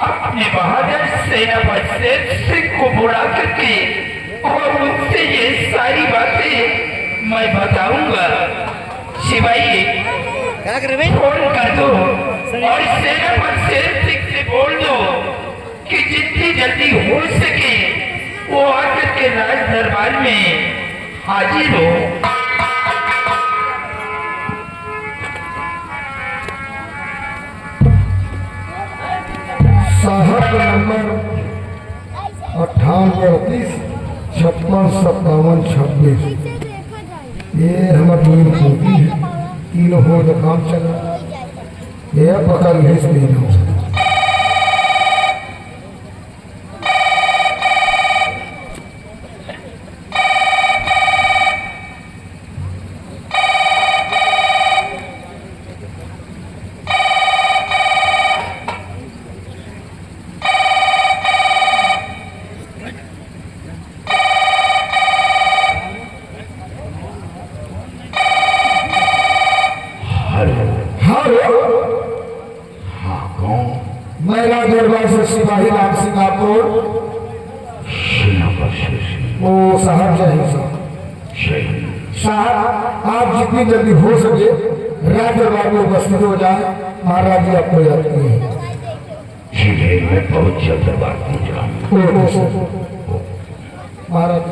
अपने बहादुर सेनापति सिंह को बुला करके और उनसे ये सारी बातें मैं बताऊंगा। शिवाई फोन कर दो और सेनापति सिंह से बोल दो कि जितनी जल्दी हो सके वो आकर के राज दरबार में हाजिर हो। साहब नंबर 58 56 57 26 ये हमारे तीन खूबी है, तीनों हो तो काम चला। ये पकड़ घिस नहीं हो। मैना दरबार से सिपाही राम सिंह आपको ओ साहब साहब आप जितनी जल्दी हो सके राज दरबार में उपस्थित हो जाए। महाराज जी आपको याद किए मैं बहुत जल्द दरबार पहुंच रहा हूँ। महाराज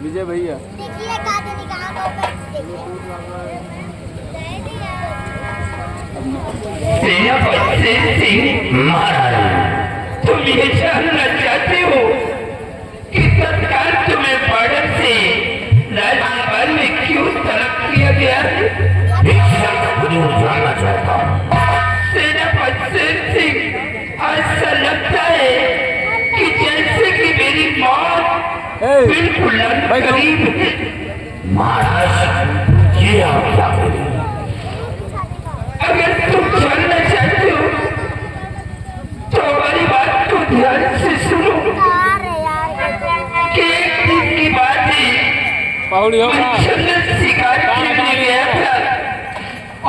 विजय भैया तुम ये जानना चाहते हो कि तत्काल तुम्हें बॉर्डर से राज्यपाल में क्यों तलब किया गया है? जानना चाहता हूँ सेनापति सिंह, ऐसा लगता है कि जैसे कि मेरी मौत बिल्कुल करीब है। महाराज ये आप क्या बोले? अगर तुम जानना चाहते हो तो हमारी बात को ध्यान से सुनो कि एक दिन की बात है, मैं जंगल शिकार करने गया था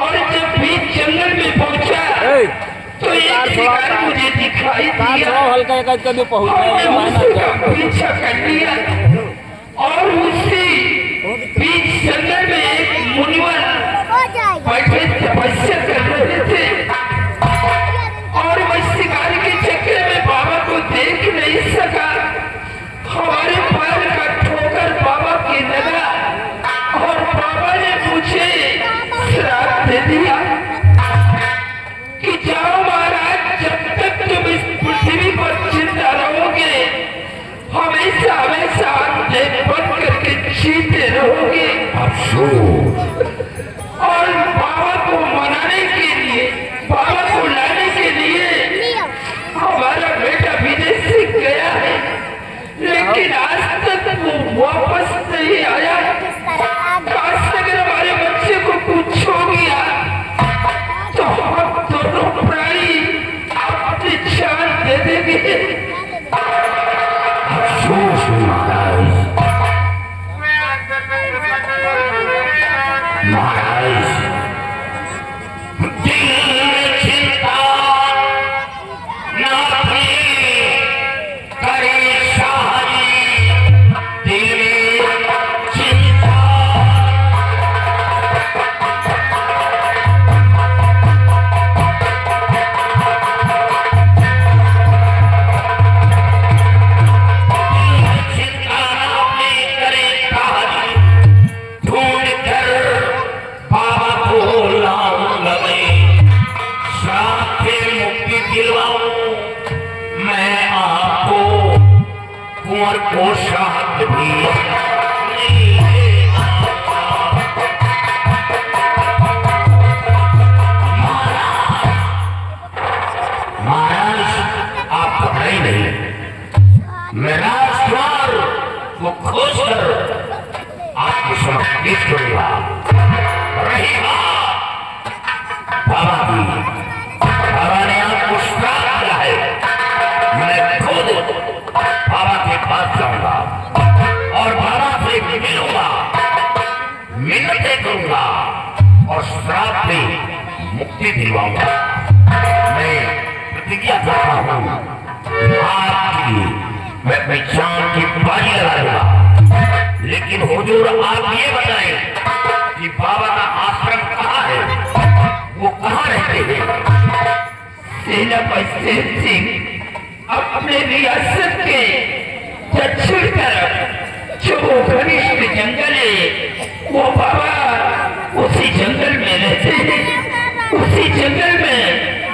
और जब बीच जंगल में पहुंचा तो एक शिकार मुझे दिखाई दिया और मैं उसका पीछा कर लिया और उससे बीच जंगल में एक मुनिवर बैठे तपस्या कर रहे थे और मैं शिकार के चक्कर में बाबा को देख नहीं सका। हमारे पैर का ठोकर बाबा की लगा और बाबा ने मुझे श्राप दे दिया कि जाओ महाराज, जब तक तुम इस पृथ्वी पर जिंदा रहोगे हमेशा हमेशा आंखें बंद करके जीते रहोगे। और बाबा को मनाने के लिए, बाबा को लाने के लिए हमारा बेटा विदेश से गया है, लेकिन आज तक वो वापस नहीं आया। काश अगर हमारे बच्चे को कुछ हो गया तो हम दोनों प्राणी अपनी जान दे देंगे। अफसोस महाराज, मुक्ति दिलवाऊं मैं आपको, कुंवर को शाद भी नहीं देगा। महाराज आप घबराई नहीं, मैं राजकुमार को खोज कर आपको समक्ष पेश करूंगा। रही बात बाबा की, बाबा ने आपको श्राप दिया है, मैं खुद बाबा के पास जाऊंगा और बाबा से मिलूंगा, मिन्नतें करूंगा और श्राप से मुक्ति दिलवाऊंगा। मैं प्रतिज्ञा करता हूं आपके लिए मैं जान की बाजी लगा दूंगा, लेकिन हुजूर आप ये बताएं कि बाबा का आश्रम कहाँ है, वो कहाँ रहते हैं? सेनापति शेर सिंह अपने रियासत के दक्षिण तरफ जो घनिष्ठ जंगल है, वो बाबा उसी जंगल में रहते हैं, उसी जंगल में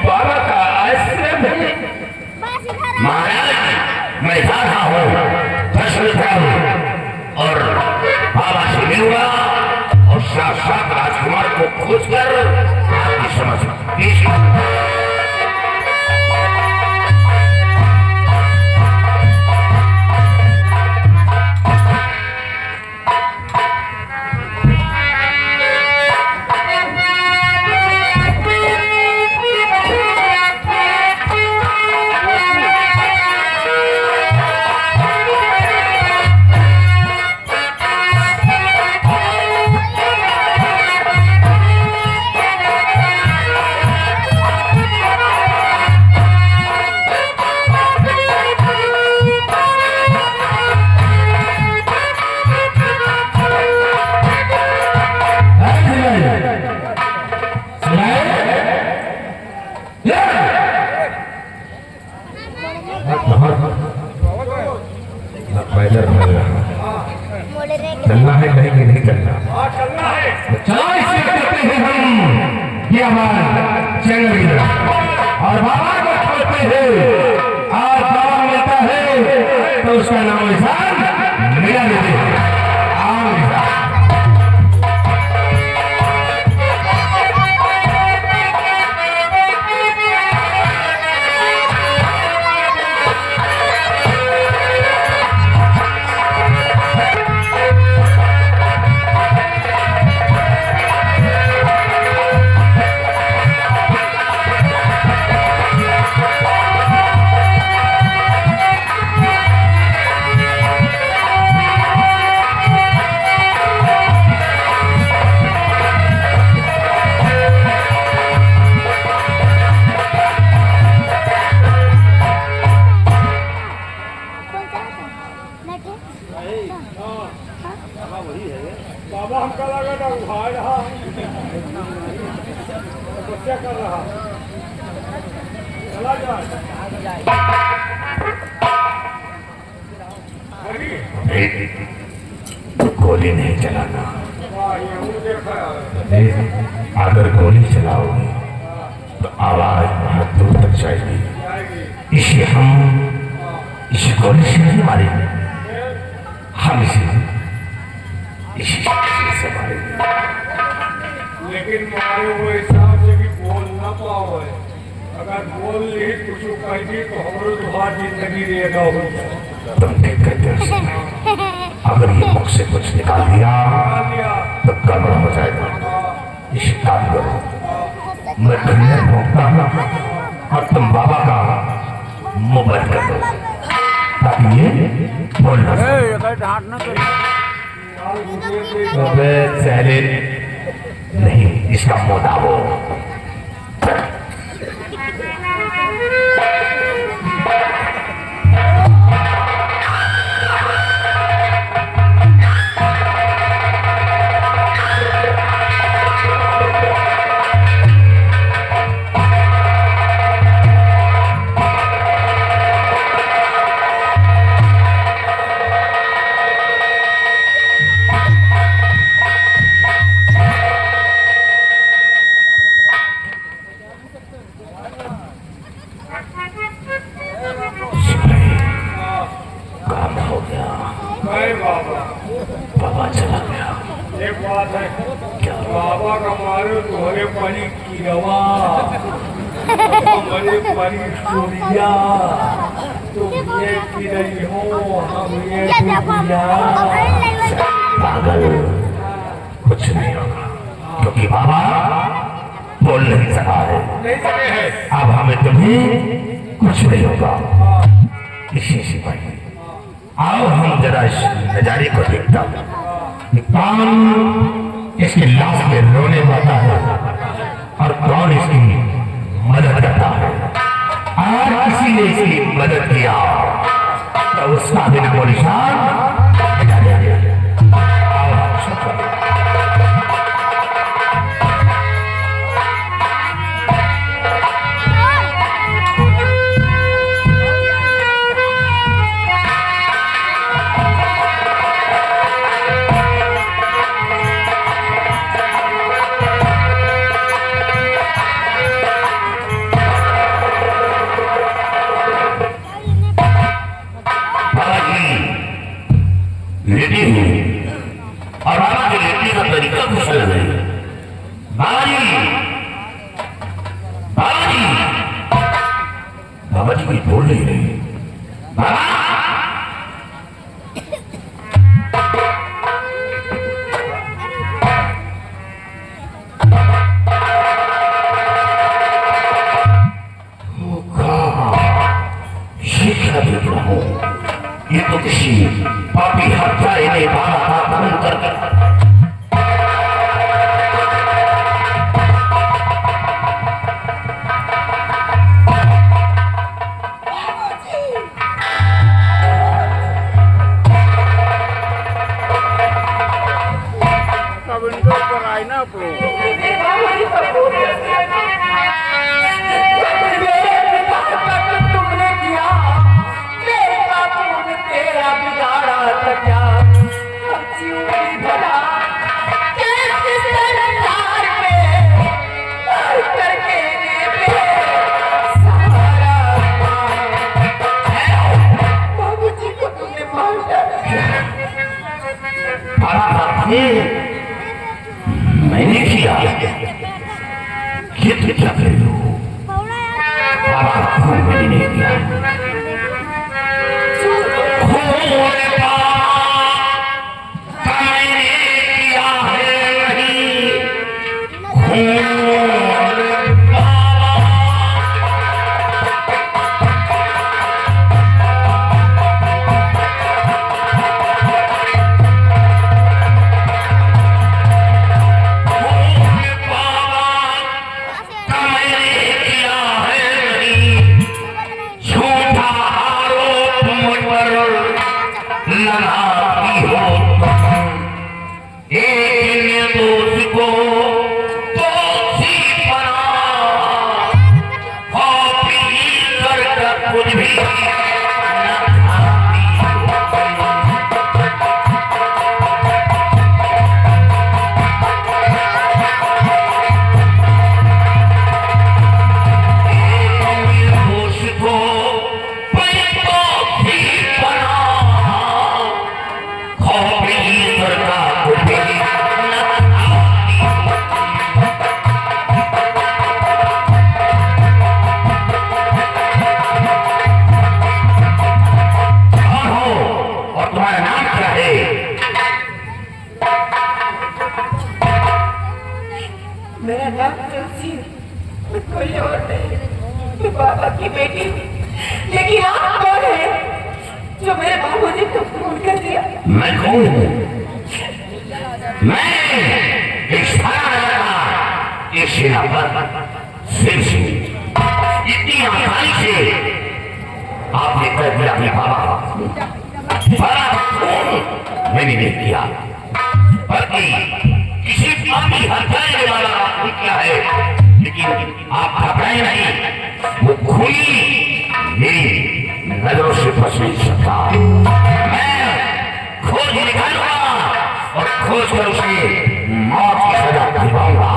बाबा का आश्रम है। महाराज मैं जा रहा हूँ और बाबा से मिलूंगा और साक्षात राजकुमार को खोजकर आपकी समझ पेश करूंगा। चलना है कहीं कि नहीं चलना? चलना है। चलो इसलिए करते हैं हम कि हमारा जंगल और बाबा को खोजते हैं। आज बाबा मिलता है तो उसका नाम निशान मिला देते हैं। आओ निशान। बाबा हमका लगा था उठा रहा बच्चा कर रहा चला गोली नहीं चलाना। अगर गोली चलाओगे तो आवाज बहुत दूर तक जाएगी। इसे हम इस गोली से नहीं मारेंगे, हम इसी से मारेंगे। लेकिन मारे वो हिसाब से भी बोल ना पाओ। अगर बोल ली कुछ कह दी तो हमारे तुम्हारी जिंदगी रहेगा। तुम ठीक कहते हो। अगर ये मुख से कुछ निकाल दिया तो गड़बड़ हो जाएगा। इस काम करो, मैं खंजर भोंकता हूँ और तुम बाबा का मुंह बंद कर दो ताकि ये बोल ना सके। सहले नहीं, इसका मुंह दाबो। हमरे परी किरवा हमरे परी सूर्या तुम ये किरई हो हम ये सूर्या। पागल, कुछ नहीं होगा क्योंकि बाबा बोल नहीं सका है। नहीं सके हैं। अब हमें तुम्हें कुछ नहीं होगा। इसी सिपाही आओ हम जरा इस नजारे को देखता हूँ। कौन इसकी लाश में रोने वाला है और कौन इसकी मदद करता है। और किसी ने इसकी मदद किया तो उसका भी नामो निशान मिटा दिया गया। आओ सब लेटी हूँ और बाबा के लेटने का तरीका कुछ अलग है। बाबा जी, बाबा जी, बाबा जी कुछ बोल नहीं रहे। बाबा शिक्षा देख रहा हूँ। ये तो किसी पापी हत्यारे ने बाबा का खून कर अब इनको पर आए ना तुमने किया मेरा खून तेरा बिगाड़ा था क्या। भला किस संसार में करके बाबू जी को तुमने मार डाला। मैंने किया ये तो क्या कर लो बाबा खून मैंने नहीं किया। मेरा नाम तुलसी, मैं कोई और नहीं, मैं बाबा की बेटी। लेकिन आप कौन है जो मेरे बाबूजी को खून कर दिया? मैं कौन हूँ? मैं इस सेना पर सिर से इतनी आसानी से आपने कर दिया अपने बाबा बड़ा खून मैंने नहीं किया, बल्कि किसी पापी हत्यारे वाला आपने किया है। लेकिन आप घबराए नहीं, वो खूनी मेरी नजरों से बच नहीं सकता। मैं खोज निकालूंगा और खोज कर उसे मौत की सजा दिलवाऊंगा।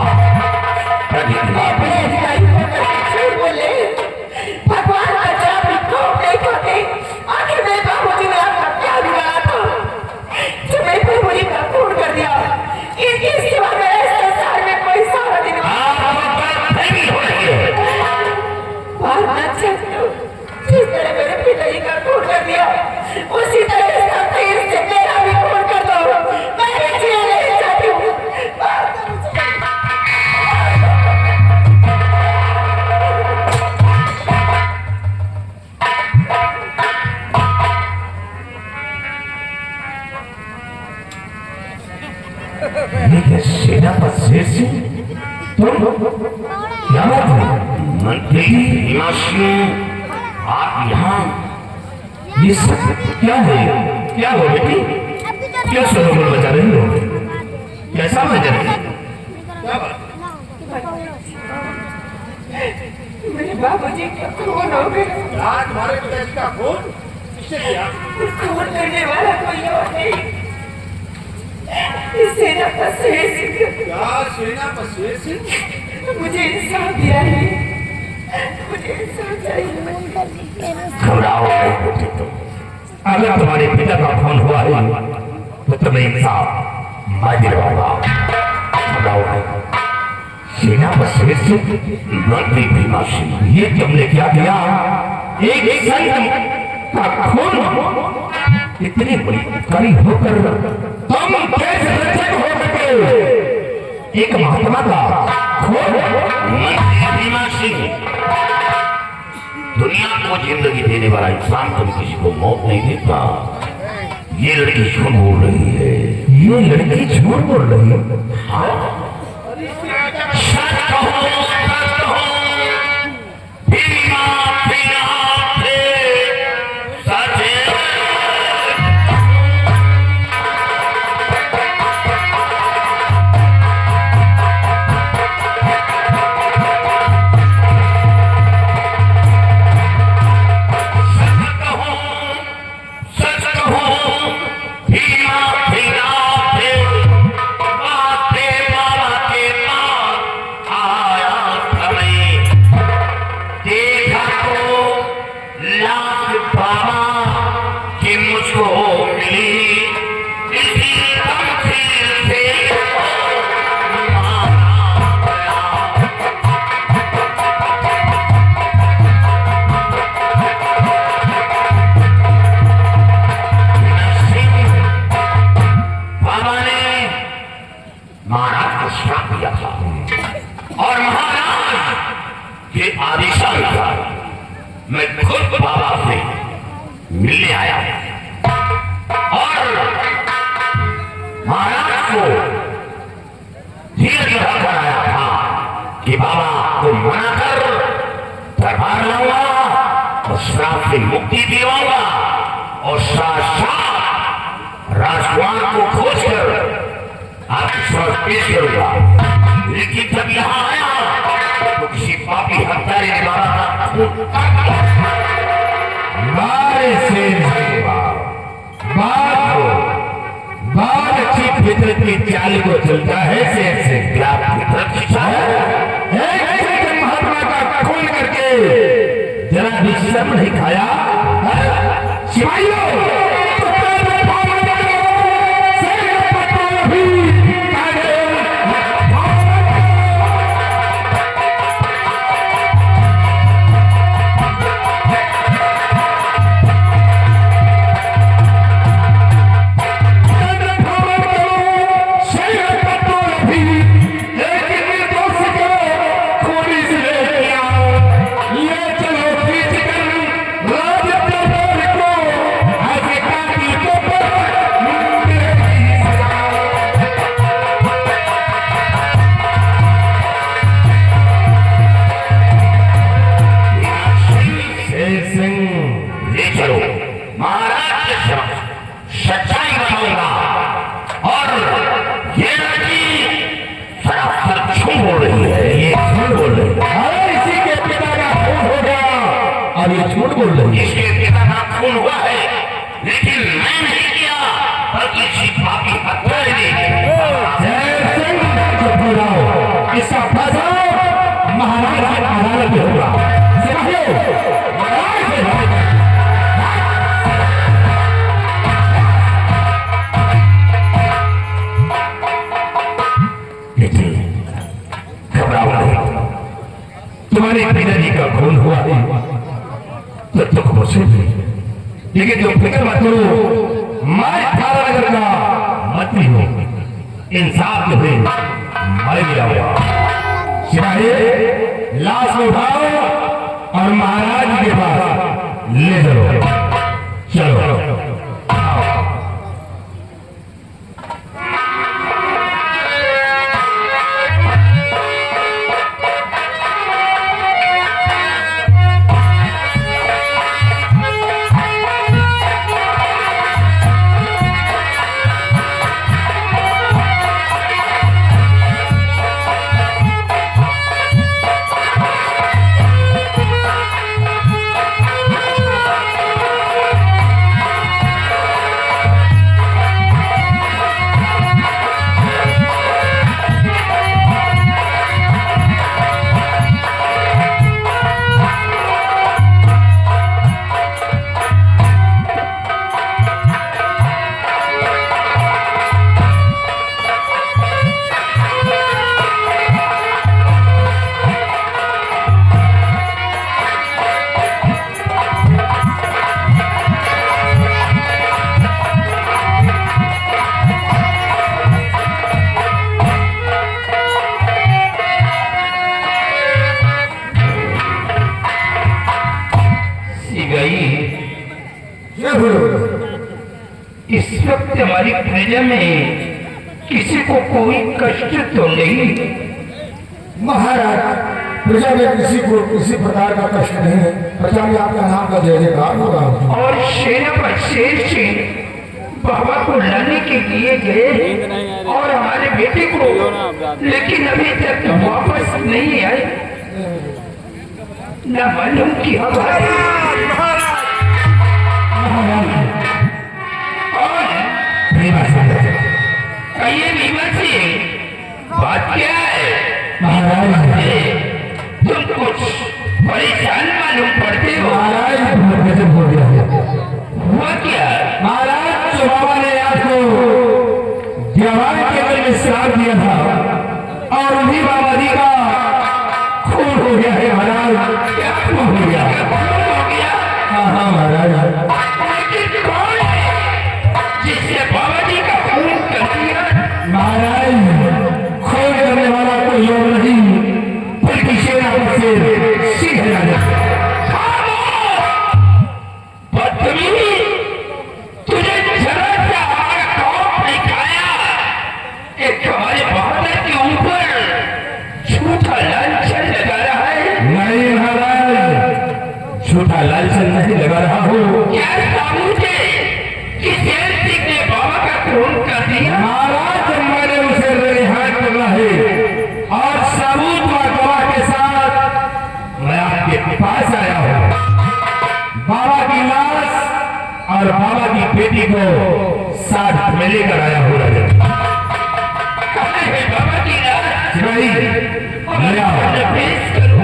भगवान का जब नहीं करते, आखिर मेरे बाबूजी ने आपका क्या बिगाड़ा था जो मेरे बाबूजी का खून कर दिया? इनके सिवा मेरे संसार में कोई सहारा नहीं। मरना चाहते हो, जिस तरह मेरे पिताजी का खून कर दिया उसी तरह इसका तीर से मेरा भी खून कर दो। मैं जीना नहीं चाहती हूँ। लेकिन सेना पर शेर सिंह तुम क्या बात है? मंत्री हिमांशु, आप यहाँ ये सब क्या है? क्या हो बेटी? क्या शोरगुल बजा रही हो? कैसा बजा रही हो? मेरे बाबूजी का खून हो गया। आज तुम्हारे पिताजी का खून किसने किया? खून करने वाला कोई और नहीं, सेना का शेर सिंह। क्या सेना पर शेर सिंह? मुझे इंसाफ दिया है, मुझे इंसाफ चाहिए। घबराओ नहीं बेटी तुम। अगर तुम्हारे पिता का खून हुआ है तो तुम्हें इंसाफ मैं दिलवाऊंगा। घबराओ नहीं। सेना पर शेर सिंह, मंत्री भीमाशंकर, ये तुमने क्या किया? एक संत का खून इतनी बड़ी कड़ी होकर तुम कैसे रक्षक हो सके? एक महात्मा का खून? मंत्री भीमाशंकर, दुनिया को जिंदगी देने वाला इंसान कभी किसी को मौत नहीं देता। ये लड़की झूठ बोल रही है। ये लड़की झूठ बोल रही है। हाँ? सच कहो, सच कहो। भीमा भीमा थे सच। मैं खुद बाबा से मिलने आया और महाराज को धीरे कर आया था कि बाबा को मना कर दरबार लाऊंगा और श्राप से मुक्ति दिलाऊंगा और साक्षात राजकुमार को खोजकर आपके समक्ष पेश करूंगा। लेकिन जब यहाँ आया तो किसी पापी हत्यारे ने मारे शेर सिंह बात अच्छी फितरत की चाल को चलता है। शेर सिंह महात्मा का खून करके जरा भी शर्म नहीं खाया। सिपाहियों इसके पिता का खून हुआ है, लेकिन मैं नहीं किया बल्कि पापी हत्यारे ने। इसका फैसला महाराज की अदालत में होगा। घबराओ नहीं, तुम्हारे पिताजी का खून हुआ है तो दुख मुझे भी, लेकिन जो फिक्र मत करो, मैं थारा नगर का मंत्री हूँ, इंसाफ जो है मैं भी आऊंगा। सिपाही लाश उठाओ और महाराज के पास ले चलो। चलो इस वक्त हमारी प्रजा में किसी को कोई कष्ट तो नहीं? महाराज, प्रजा में किसी को किसी प्रकार का कष्ट नहीं है। प्रजा में आपका नाम का जय जयकार होगा। और सेनापति शेर सिंह बाबा को लाने के लिए गए और हमारे बेटे को, लेकिन अभी तक वापस नहीं आए। न मालूम कि ये बीमारी बात क्या है? महाराज, तुम कुछ परेशान मालूम पड़ते हो। महाराज बहुत गजब हो गया है। हुआ क्या? महाराज, जो बाबा ने आपको जवान के अंदर में श्राप दिया था और उन्हीं बाबा जी का खून हो गया है। महाराज, क्या खून हो गया? हो गया? हाँ महाराज। लेकिन कौन है जिससे बाबा जी का खून कर दिया? महाराज, खून करने वाला कोई और नहीं बल्कि सेनापति से सिंह राजा। बदतमीज, तुझे जरा सा हमारा खौफ नहीं खाया? एक हमारे बहादुर के ऊपर झूठा लांछन लगा रहा है। नहीं महाराज, झूठा लालचन नहीं लगा रहा हूँ। क्या सबूत है कि शेर सिंह ने बाबा का खून कर दिया? महाराज, मैंने उसे रिहा करना है और सबूत व गवाह के साथ मैं आपके पास आया हूँ। बाबा की लाश और बाबा की बेटी को साथ में लेकर आया हूँ। कहाँ है बाबा की लाश? ले आओ। पेश करो।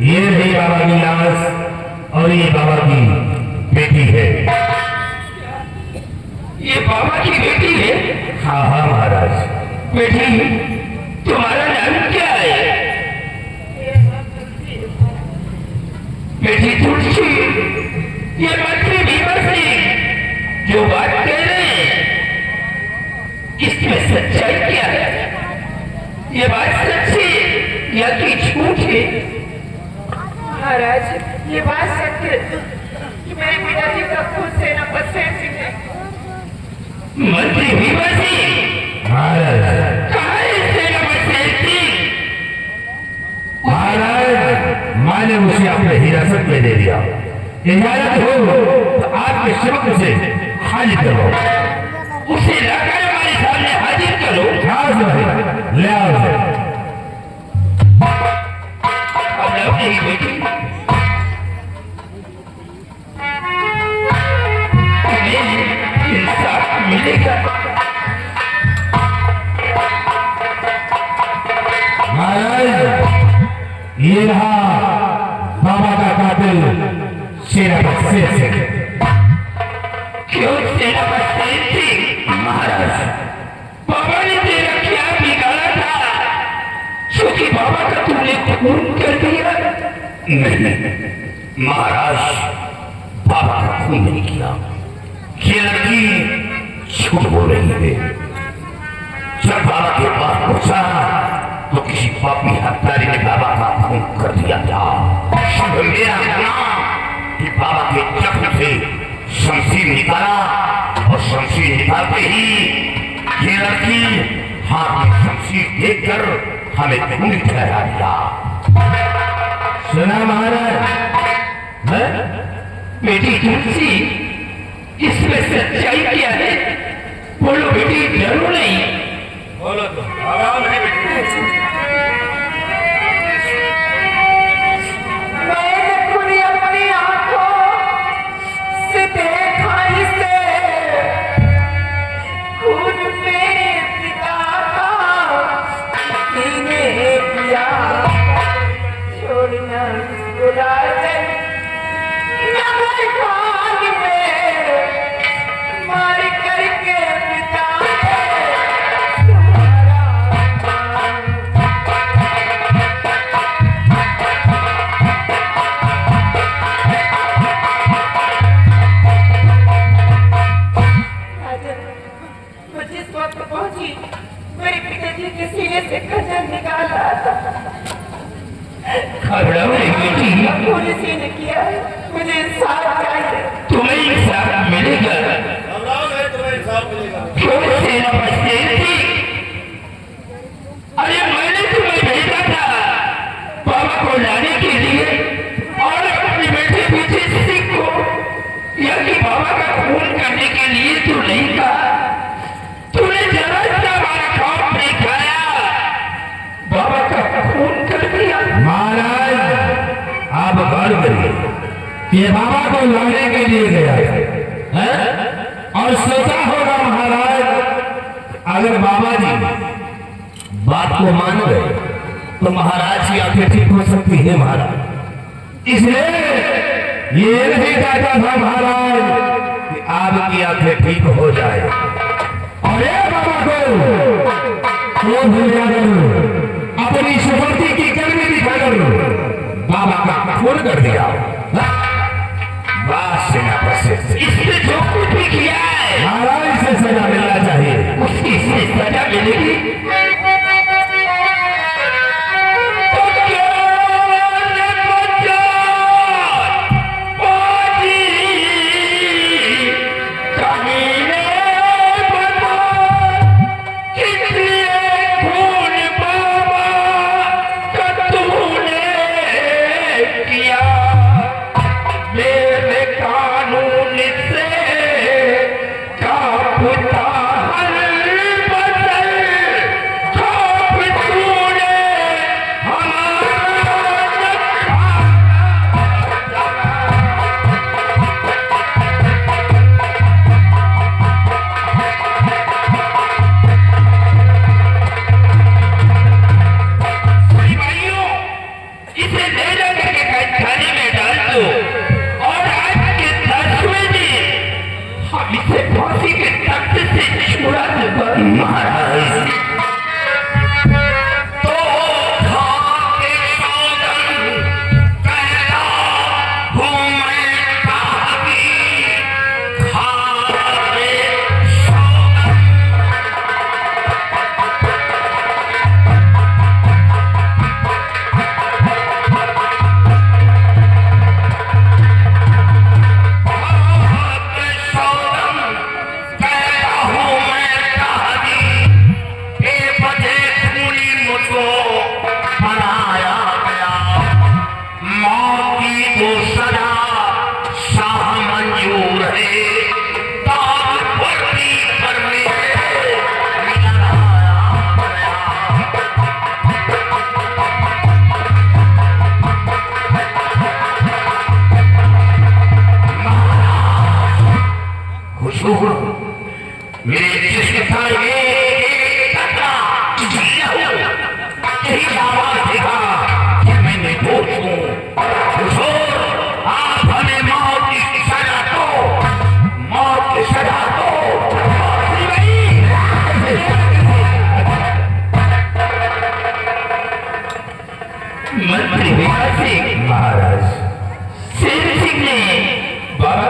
ये रही बाबा की लाश और ये बाबा की बेटी है। ये बाबा की बेटी है? हाँ हाँ महाराज। बेटी, तुम्हारा नाम क्या है? बेटी तुलसी, ये मंत्री भीमा सिंह जो बात कह रहे हैं, इसमें सच्चाई क्या है? ये बात सच है या कि झूठ है? महाराज, ये बात सत्य है कि मेरे पिताजी का खून सेनापति शेर सिंह है। मंत्री भीमा सिंह महाराज, कहाँ है सेनापति शेर सिंह? महाराज, मैंने उसे अपने हिरासत में दे दिया। इजाजत हो तो आपके सेवक से हाजिर करो। उसे लाकर हमारे सामने हाजिर करो। हाँ, ले आओ। अब लव नहीं बेटी, तुम्हें इंसाफ मिलेगा। महाराज, ये रहा बाबा का कातिल सेनापति शेर सिंह। क्यों सेनापति शेर सिंह? महाराज, बाबा ने तेरा क्या बिगाड़ा था क्योंकि बाबा का तुमने खून कर दिया? नहीं महाराज, बाबा का खून नहीं किया। ये लड़की झूठ बोल रही है। जब बाबा के पास पहुंचा तो किसी पापी हत्यारे ने बाबा का खून कर दिया था। शुभ मेरा कहना कि बाबा के जख्म से शमशीर निकाला और शमशीर निकालते ही ये लड़की हाथ में शमशीर देखकर हमें खून ठहरा दिया। सुना महाराज? बेटी तुलसी, इसमें सच्चाई क्या है? बोलो बेटी, डरो नहीं। बोलो तो आराम है बेटी। मैंने खुद अपनी आंखों से देखा इसे, खून मेरे पिता का सीने किया। छोड़ना इसको राजन, नगर खान में मार करके पिता ने तुम्हारा राजन, मैं जिस वक्त पहुंची मेरे पिताजी के सीने से खंजर निकाल रहा था। घबराओ नहीं बेटी, पुलिस ने किया है, मुझे इंसाफ चाहिए। तुम्हें इंसाफ मिलेगा। आराम है, तुम्हें इंसाफ मिलेगा। क्यों सेनापति शेर सिंह? अरे मैंने तुम्हें भेजा था बाबा को लाने के लिए और अपनी बेटी पीछे सिंह को, यानी बाबा का खून करने के लिए तू नहीं कहा। तूने जरा सा हमारा खौफ नहीं खाया, बाबा का खून कर दिया। महाराज, आप गौर करिए, ये बाबा को लाने के लिए गया है और सोचा होगा महाराज, अगर बाबा जी बात को मान गए तो महाराज की आंखें ठीक हो सकती है महाराज। इसलिए ये नहीं चाहता था महाराज कि आपकी आंखें ठीक हो जाए। और ये बाबा को भूलिया करो, अपनी सुपर्दी की गर्मी दिखाकर बाबा का खून कर दिया। वाह सेनापति शेर सिंह, इसने जो कुछ भी किया है महाराज से सजा मिलना चाहिए। उसकी इससे सजा मिलेगी। तो ज्ञान बचान बाजी, कमीने बचान, इसलिए खून बाबा का तूने किया। मेरे कानून से कांपता हर बदल,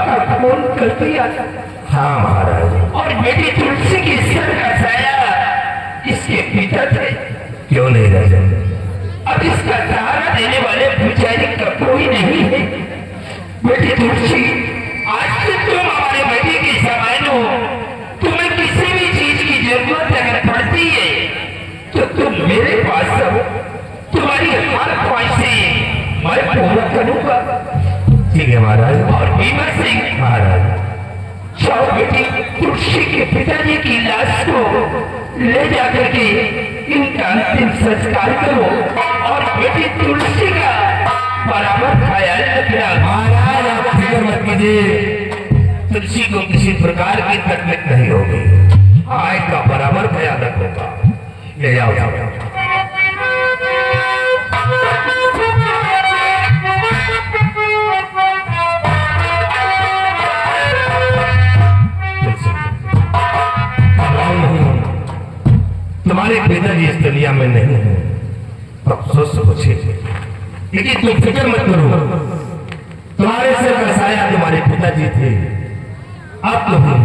का खून कर दिया। हाँ महाराज। और बेटी तुलसी की सर का साया इसके पिता थे। क्यों नहीं राजन? अब इसका सहारा देने वाले पुजारी का कोई नहीं है। बेटी तुलसी, आज से तुम हमारे बेटी की समान हो। तुम्हें किसी भी चीज की जरूरत अगर पड़ती है तो तुम मेरे पास आओ। तुम्हारी हर ख्वाहिशें मैं पूरा करूंगा। ठीक है महाराज। और बीमा सिंह, महाराज जाओ बेटी, तुलसी के पिताजी की लाश को ले जाकर के इनका अंतिम संस्कार करो। और बेटी तुलसी का बराबर ख्याल रखना। महाराज आप फिक्र मत कीजिए, तुलसी को किसी प्रकार की तकलीफ नहीं होगी। आय का बराबर ख्याल रखूंगा। ले जाओ जाओ। तुम्हारे पिताजी इस दुनिया में नहीं है, अफसोस पूछे, लेकिन तुम फिक्र मत करो। तुम्हारे सिर का साया तुम्हारे पिताजी थे, अब तुम्हें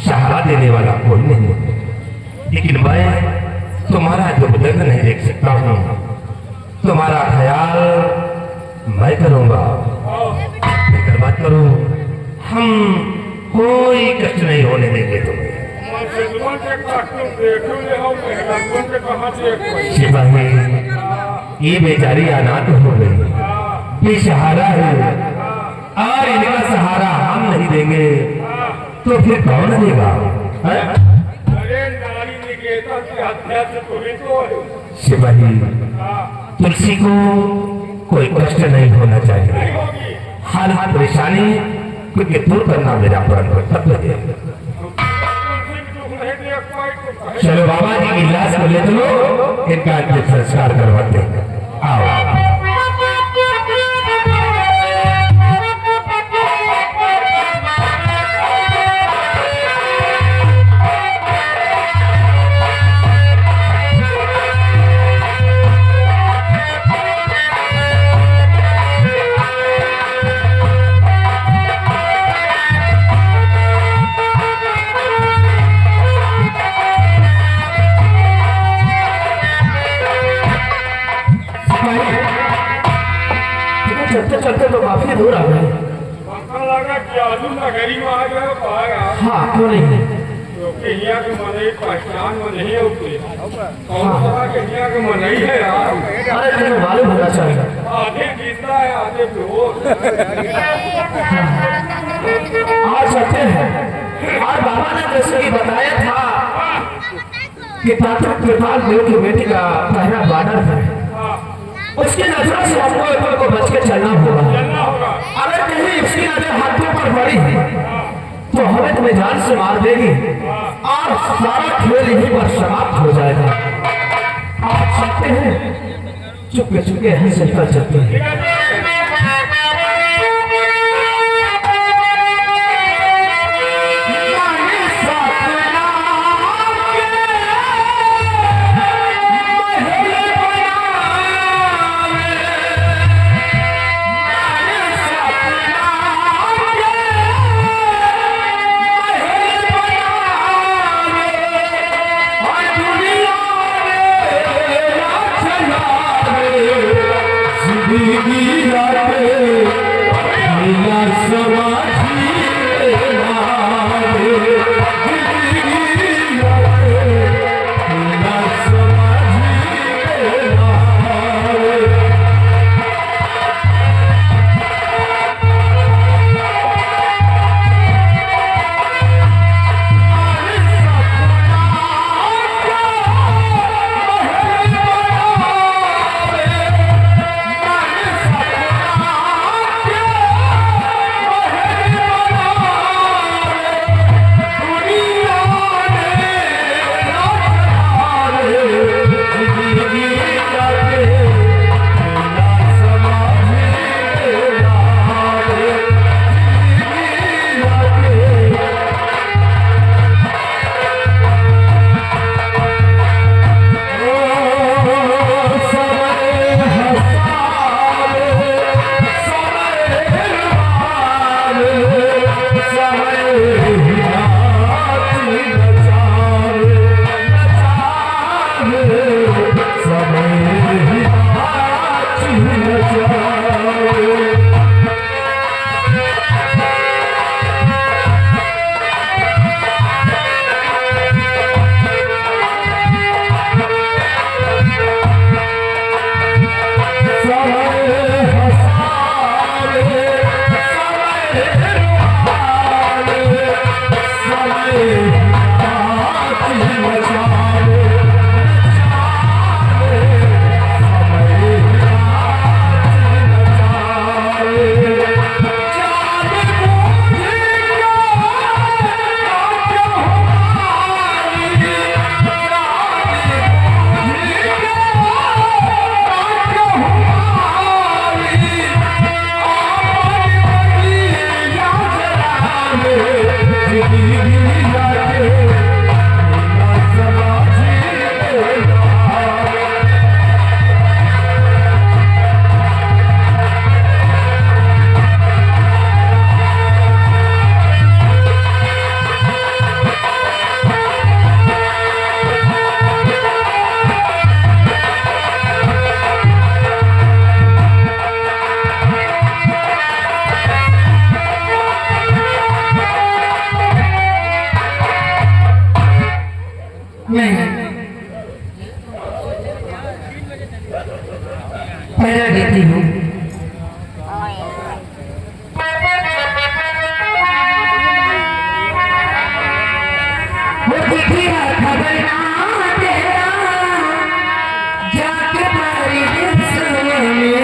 सहारा देने वाला कोई नहीं है। लेकिन मैं तुम्हारा दुख दर्द नहीं देख सकता हूँ। तुम्हारा ख्याल मैं करूंगा, फिक्र मत करो। हम कोई कष्ट नहीं होने देंगे तुम्हें। सिपाही, ये बेचारी अनाथ हो गई, ये सहारा है, और इनका सहारा हम नहीं देंगे तो फिर कौन देगा? अरे नारी निकेतन की हत्या से तुम्हें तो सिपाही, तुलसी को कोई कष्ट नहीं होना चाहिए। होगी। हर परेशानी क्योंकि दूर करना मेरा परम कर्तव्य है। चलो बाबा जी की लाश को ले चलो, इनका अंतिम संस्कार करवाते हैं। आओ। चलते चलते तो काफी दूर आ गए। पता लगा कि आलू नगरी में आ गया पाया। हाँ क्यों नहीं? क्योंकि यहाँ के मनई पहचान में नहीं होते। कौन सा के यहाँ के मनई है यार? अरे तुम्हें मालूम होना चाहिए। आधे जिंदा है आधे बेहोश। आज चलते हैं। आज बाबा ने जैसे कि बताया था कि पाठक कृपाल देव की बेटी का पहला बानर है, उसकी नजरों से हमको इधर को बच के चलना होगा। अगर कहीं उसकी नजर हाथों पर पड़ी तो हमें तुम्हें जान से मार देगी और सारा खेल यहीं पर समाप्त हो जाएगा। आप चलते हैं, चुपके चुपके यहीं से निकल चलते हैं। जिंदगी पैरा देती हूँ। वो चिट्ठी का खबर ना तेरा जाके मारी दिल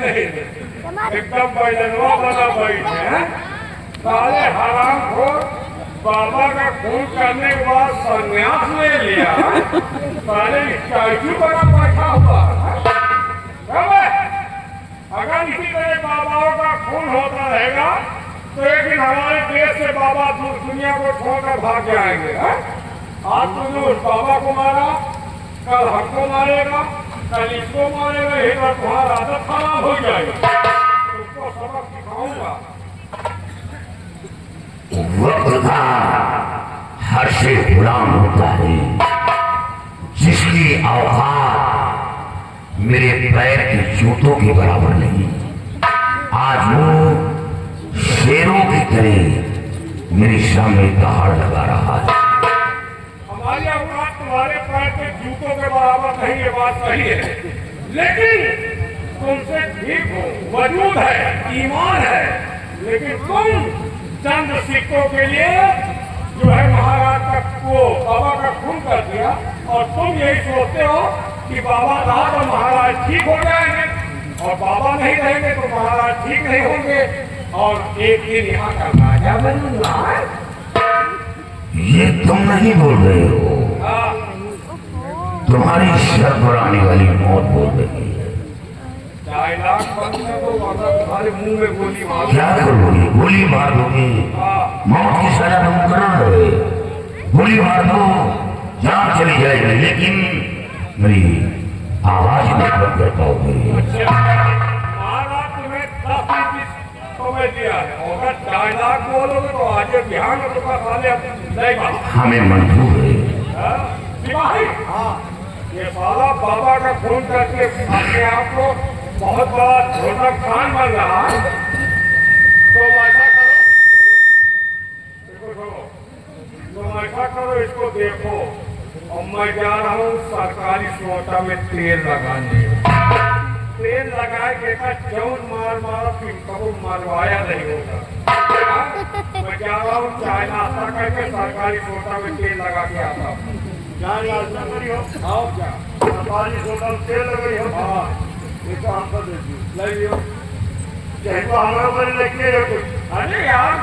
एकदम बैलनवा बना बैठे हैं साले हराम को बाबा का खून करने के बाद संन्यास ले लिया साले स्टैचू बना बैठा हुआ है। अगर इसी तरह बाबाओं का खून होता रहेगा तो एक दिन हमारे देश से बाबा दुनिया को छोड़कर भाग जाएंगे। आज तुमने उस बाबा को मारा, कल हमको मारेगा, कल इसको मारेगा, ये बार तुम्हारा आदत खराब हो जाएगी। उसको सबक सिखाऊंगा। वक्त का हर से गुलाम होता है, जिसकी औकात मेरे पैर के जूतों के बराबर नहीं। आज वो शेरों की तरह मेरे सामने दहाड़ लगा रहा है। हमारी औकात तुम्हारे पैर के जूतों के बराबर नहीं, ये बात सही है, लेकिन तुमसे ठीक हो, वजूद है, ईमान है, लेकिन तुम चंद सिक्कों के लिए जो है महाराज का को बाबा का खून कर दिया, और तुम यही सोचते हो कि बाबा रहा तो महाराज ठीक हो जाएंगे, और बाबा नहीं रहेंगे तो महाराज ठीक नहीं होंगे, और एक दिन यहाँ का राजा बनूंगा। ये तुम नहीं बोल रहे हो, तुम्हारी सर पर आने वाली मौत बोल रही है। डायलॉग बनने को तुम्हारे मुंह में गोली मार। क्या करोगे? गोली मार दोगे? मौत की सजा तुम करा रहे, गोली मार दो, जान चली जाएगी, लेकिन मेरी आवाज नहीं बंद कर पाओगे। महाराज तुम्हें 10 रुपये तुम्हें दिया है, अगर डायलॉग बोलोगे तो आज बिहार में तुम्हारा साले नहीं बात हमें मंजूर है। सिपाही, ये साला बाबा का खून करके अपने आप को बहुत बड़ा छोटा खान बन रहा है, तो ऐसा करो, इसको छोड़ो, तुम ऐसा करो, इसको देखो, और मैं जा रहा हूँ सरकारी सोटा में तेल लगाने। तेल लगाए देखा जौन मारा फिर कबू मरवाया नहीं होगा। मैं जा रहा हूँ चाय नाश्ता करके सरकारी सोटा में तेल लगा के आता हूँ। चाय नाश्ता करी हो, आओ क्या सरकारी सोटा में तेल लगाई हो। हाँ, एक हमको दे दी, ले लियो। चाहे तो हमारे ऊपर लेके कुछ। अरे यार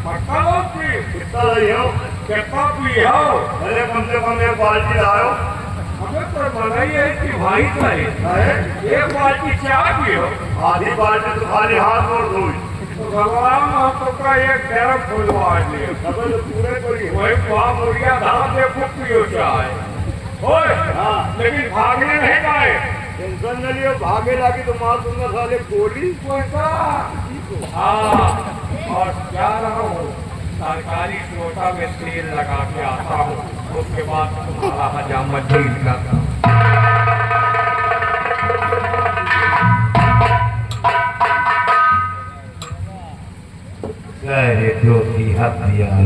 पक्का लो कि कितना ले हो, कितना पी हो। अरे कम से कम एक बाल्टी लाओ। हमें तो मना ही है कि भाई चाहिए, एक बाल्टी चाय पियो, आधी बाल्टी तो खाली हाथ और धोई। तो भगवान हम का एक गरम फूलवा दिए, पूरे करिए वही वहाँ मुर्गिया धाम दे खूब पियो चाय। लेकिन भागने नहीं पाए, टेंशन न लियो, भागे लगी तो मार दूंगा साले गोली। हाँ, और जा रहा हूँ सरकारी सोटा में तेल लगा के आता हूँ, उसके बाद तुम्हारा हजामत डील करता हूँ।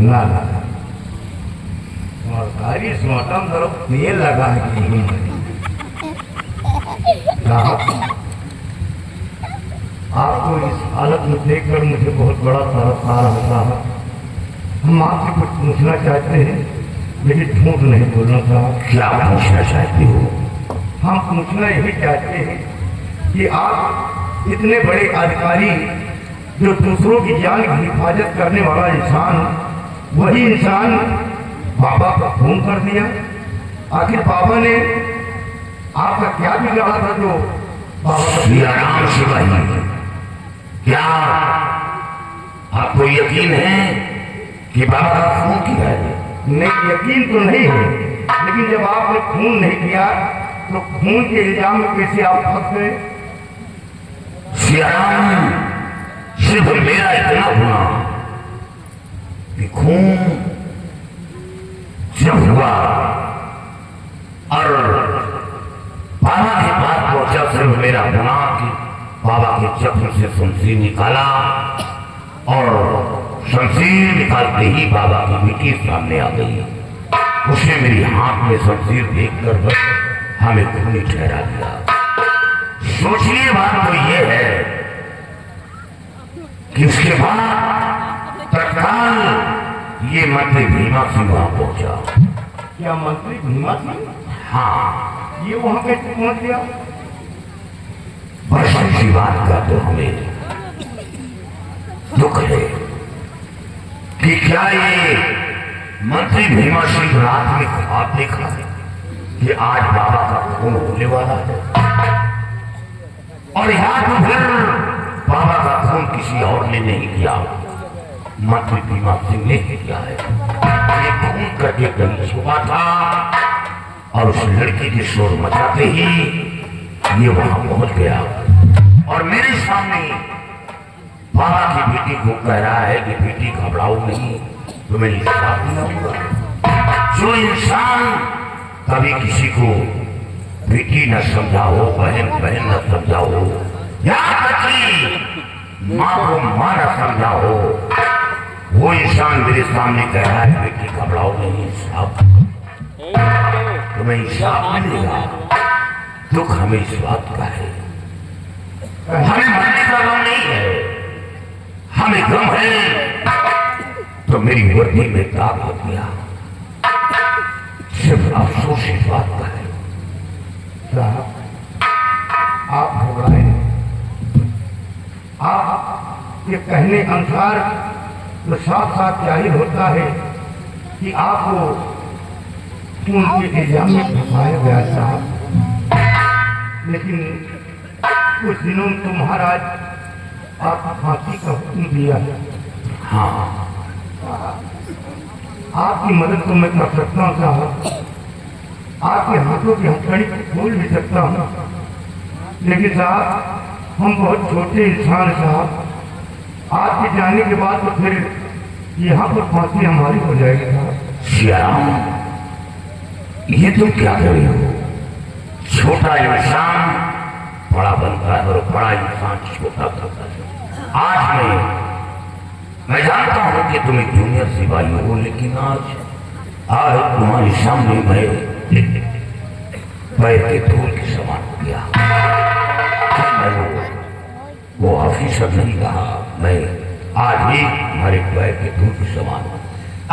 ना सरकारी सोटा में तरफ तेल लगा के आपको इस हालत में देखकर मुझे बहुत बड़ा तरस आ रहा था। हम आपसे कुछ पूछना चाहते हैं, लेकिन झूठ नहीं बोलना था। क्या पूछना चाहते हो? हम पूछना यही चाहते हैं कि आप इतने बड़े अधिकारी, जो दूसरों की जान की हिफाजत करने वाला इंसान, वही इंसान बाबा का खून कर दिया। आखिर बाबा ने आपका क्या बिगाड़ा था जो बाबा आराम से भाई? क्या आपको यकीन है कि बाबा का खून किया है? नहीं, यकीन तो नहीं है, लेकिन जब आपने खून नहीं किया तो खून के इल्जाम में कैसे आप फंस गए? सियाराम, सिर्फ मेरा इतना हुआ कि खून जब हुआ और बाबा के पास पहुंचा, सिर्फ मेरा गुना कि बाबा के चक्र से शमशीर निकाला, और शमशीर निकालते ही बाबा की मिट्टी सामने आ गई। उसने मेरी हाथ में शमशीर देखकर हमें खूनी ठहरा दिया। सोचिए, बात तो ये है कि उसके बाद तत्काल ये मंत्री भीमा सिंह वहां पहुंचा। क्या मंत्री भीमा सिंह? हाँ, ये वहां कैसे पहुंच गया? बस इसी बात का तो हमें दुख है कि क्या ये मंत्री भीमा सिंह रात में ख्वाब देखा है कि आज बाबा का खून होने वाला है, और यहाँ तो फिर बाबा किसी और ने नहीं किया, मंत्री भीमा सिंह ने किया है। ये घूम करके कहीं छुपा था और उस लड़की के शोर मचाते ही ये वहां पहुंच गया और मेरे सामने बाबा की बेटी को कह रहा है कि बेटी घबराओ नहीं, तुम्हें इंसाफ मिलेगा। जो इंसान कभी किसी को बेटी न समझा हो, बहन बहन न समझा हो, यहाँ तक कि माँ को माँ न समझा हो, वो इंसान मेरे सामने कह रहा है बेटी घबराओ नहीं, इंसाफ तुम्हें इंसाफ मिलेगा। दुख हमें इस बात का है, हमें मरने का गम नहीं है, हमें गम है तो मेरी वर्दी में दाग लग गया, सिर्फ अफसोस इस बात का है। साहब आप घबराए नहीं, आप ये कहने अनुसार तो साफ साफ जाहिर होता है कि आपको खून के इल्जाम में फंसाया गया साहब। लेकिन कुछ दिनों में तो महाराज आप फांसी का हुक्म दिया। हाँ, आपकी मदद तो मैं कर सकता हूँ साहब, आपके हाथों की हथकड़ी खोल भी सकता हूँ, लेकिन साहब हम बहुत छोटे इंसान साहब, आपके जाने के बाद तो फिर यहाँ पर फांसी हमारी हो जाएगी साहब। श्याम, ये तुम क्या कर रहे हो? छोटा इंसान बड़ा बनता है और बड़ा इंसान छोटा करता है। आज मैं जानता हूं कि तुम एक जूनियर सिपाही हो, लेकिन आज तुम्हारे सामने मैं पैर के धूल के समान हो गया। मैं वो ऑफिसर नहीं रहा, मैं आज भी तुम्हारे पैर के धूल के समान हूं।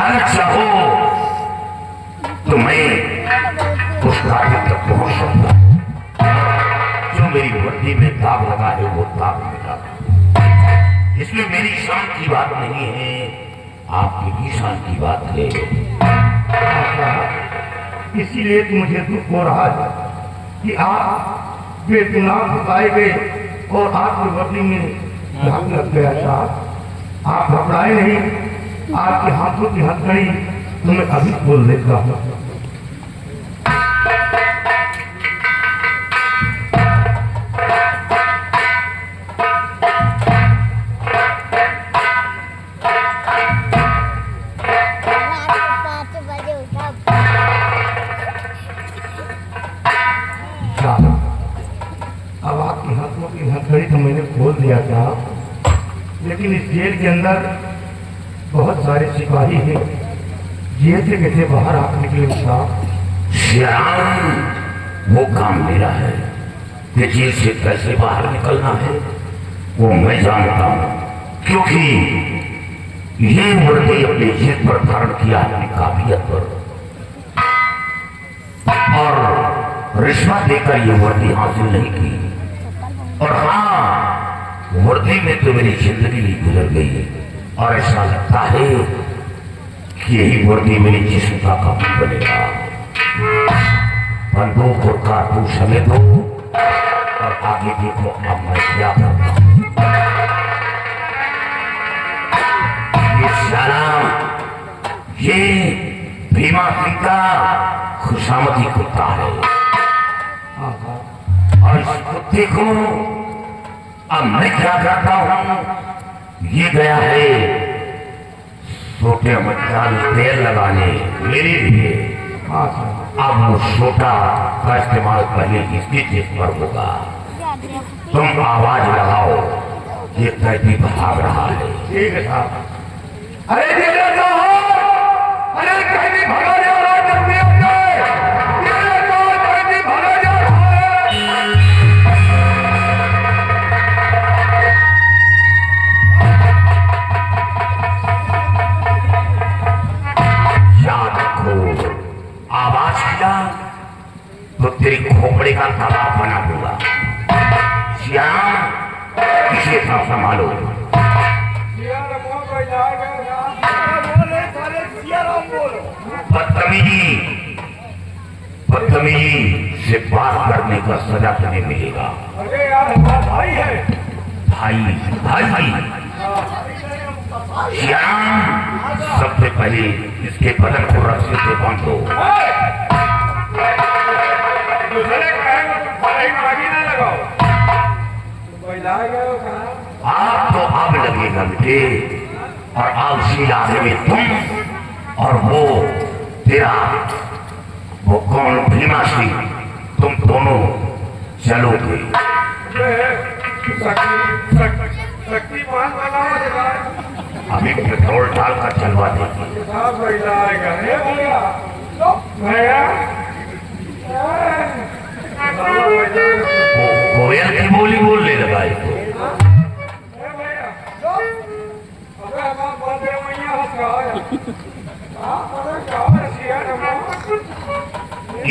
अगर चाहो तो मैं उस कार्य तक पहुंच सकता हूं जो मेरी वर्दी में दाग लगा है, वो दाग मिटा। इसमें मेरी शान की बात नहीं है, आपकी भी शान की बात है। इसीलिए तो मुझे दुख हो रहा है कि आप बेगुनाह फंसाए गए और आपकी वर्दी में दाग लग गया साहब। आप घबराए नहीं, आपके हाथों की हथकड़ी तो मैं अभी खोल देता हूँ। अब आपके हाथों की हथकड़ी तो मैंने खोल दिया था, लेकिन इस जेल के अंदर बहुत सारे सिपाही हैं, जेल से कैसे बाहर आप निकले साहब? श्याम, वो काम मेरा है कि जेल से कैसे बाहर निकलना है वो मैं जानता हूँ, क्योंकि ये वर्दी अपने जिद पर धारण किया, अपनी काबिलियत पर, और रिश्वत देकर ये वर्दी हासिल नहीं की। और हाँ, वर्दी में तो मेरी जिंदगी ही गुजर गई और ऐसा लगता है कि यही वर्दी मेरे जिस्म का काबू बनेगा। बंदूक और कारतूस हमें दो और आगे देखो अब मैं क्या करता हूँ। ये सलाम, ये भीमा सिंह का खुशामदी कुत्ता है और इस कुत्ते को अब मैं क्या करता हूँ, ये गया है सोटे मचान तेल लगाने मेरे लिए। अब वो सोटा का इस्तेमाल पहले इसकी चीज पर होगा। तुम आवाज लगाओ, ये कैदी भाग रहा है। ठीक है साहब। अरे जेलर साहब, अरे कैदी भागा जा रहा है, जल्दी आ जाए। जेलर साहब, कैदी भागा जा रहा है। याद रखो, आवाज किया तो तेरी खोपड़ी का तालाब बना दूंगा। श्याम, इसे सब संभालो। बदतमीजी से बात करने का सजा तुम्हें मिलेगा। अरे यार हमारा भाई है। भाई भाई श्याम, सबसे पहले इसके बदन को रस्से से बांधो। दूसरे कहेंगे तो भले ही आगे ना लगाओ। बैला गए हो कहाँ? आप तो अब लगेगा बेटे, और आलसी आदमी तुम और वो तेरा वो कौन भीमा सिंह, तुम दोनों चलोगे। शक्तिमान बनाओ जरा। अभी पेट्रोल डालकर चलवा देंगे। साहब बैला गए भैया। भैया कोयल की बोली बोलने लगा इसको।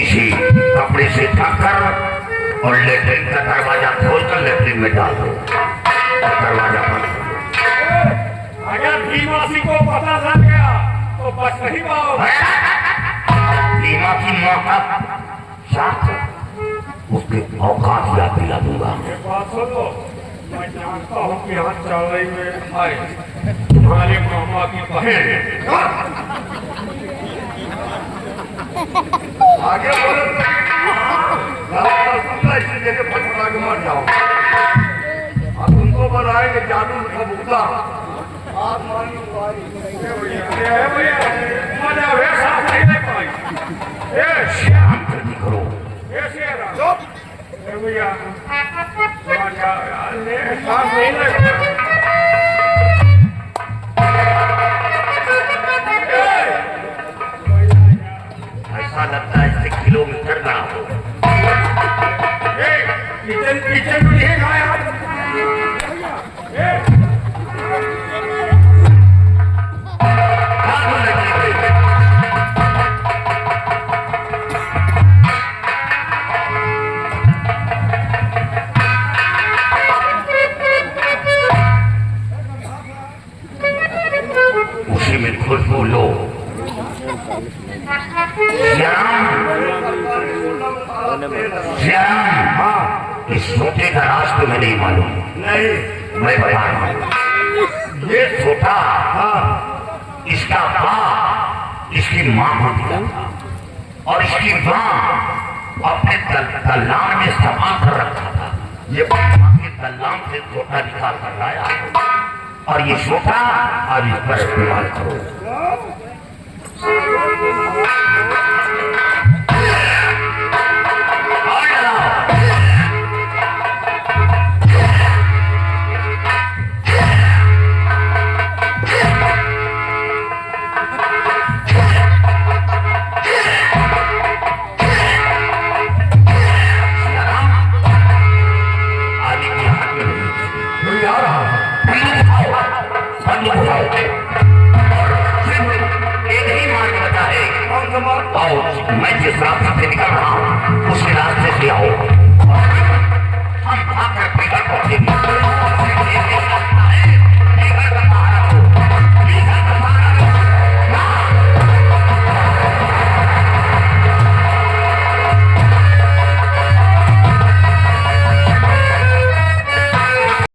इसी कपड़े से ढककर और लेटरिन का दरवाजा खोलकर लेटरिन में डाल दो, दरवाजा बंद कर दो। अगर भीमा सिंह को पता चल गया तो बच नहीं पाओगे। भीमा की मौका साथ उसके औकात याद दिला दूंगा। ये बात सुनो, मैं जानता हूँ कि यहाँ चौड़ाई में आए तुम्हारे मामा की बहन। आगे बोलो, इसी जगह पटना के मर जाओ। अब तुमको बनाएंगे जादू का भूता। मजा वे साफ नहीं ले पाई। श्याम जल्दी करो। भैया साफ नहीं लग ऐसा लगता है इससे किलोमीटर ना हो। किचन किचन में नहीं खाया। उसी में खुशबू लो। श्याम, हाँ, इस छोटे का राज तुम्हें नहीं मालूम। नहीं, मैं बता रहा हूँ। ये छोटा, हाँ, इसका बाप इसकी माँ को दिया था और इसकी माँ अपने दल्लान में संभाल कर रखा था। ये माँ के दल्लान से छोटा निकाल कर लाया और ये छोटा अब इस पर इस्तेमाल करो। मैं जिस रास्ते से निकल रहा हूँ उसी रास्ते से आओ। हम भाग कर पहुंचेंगे।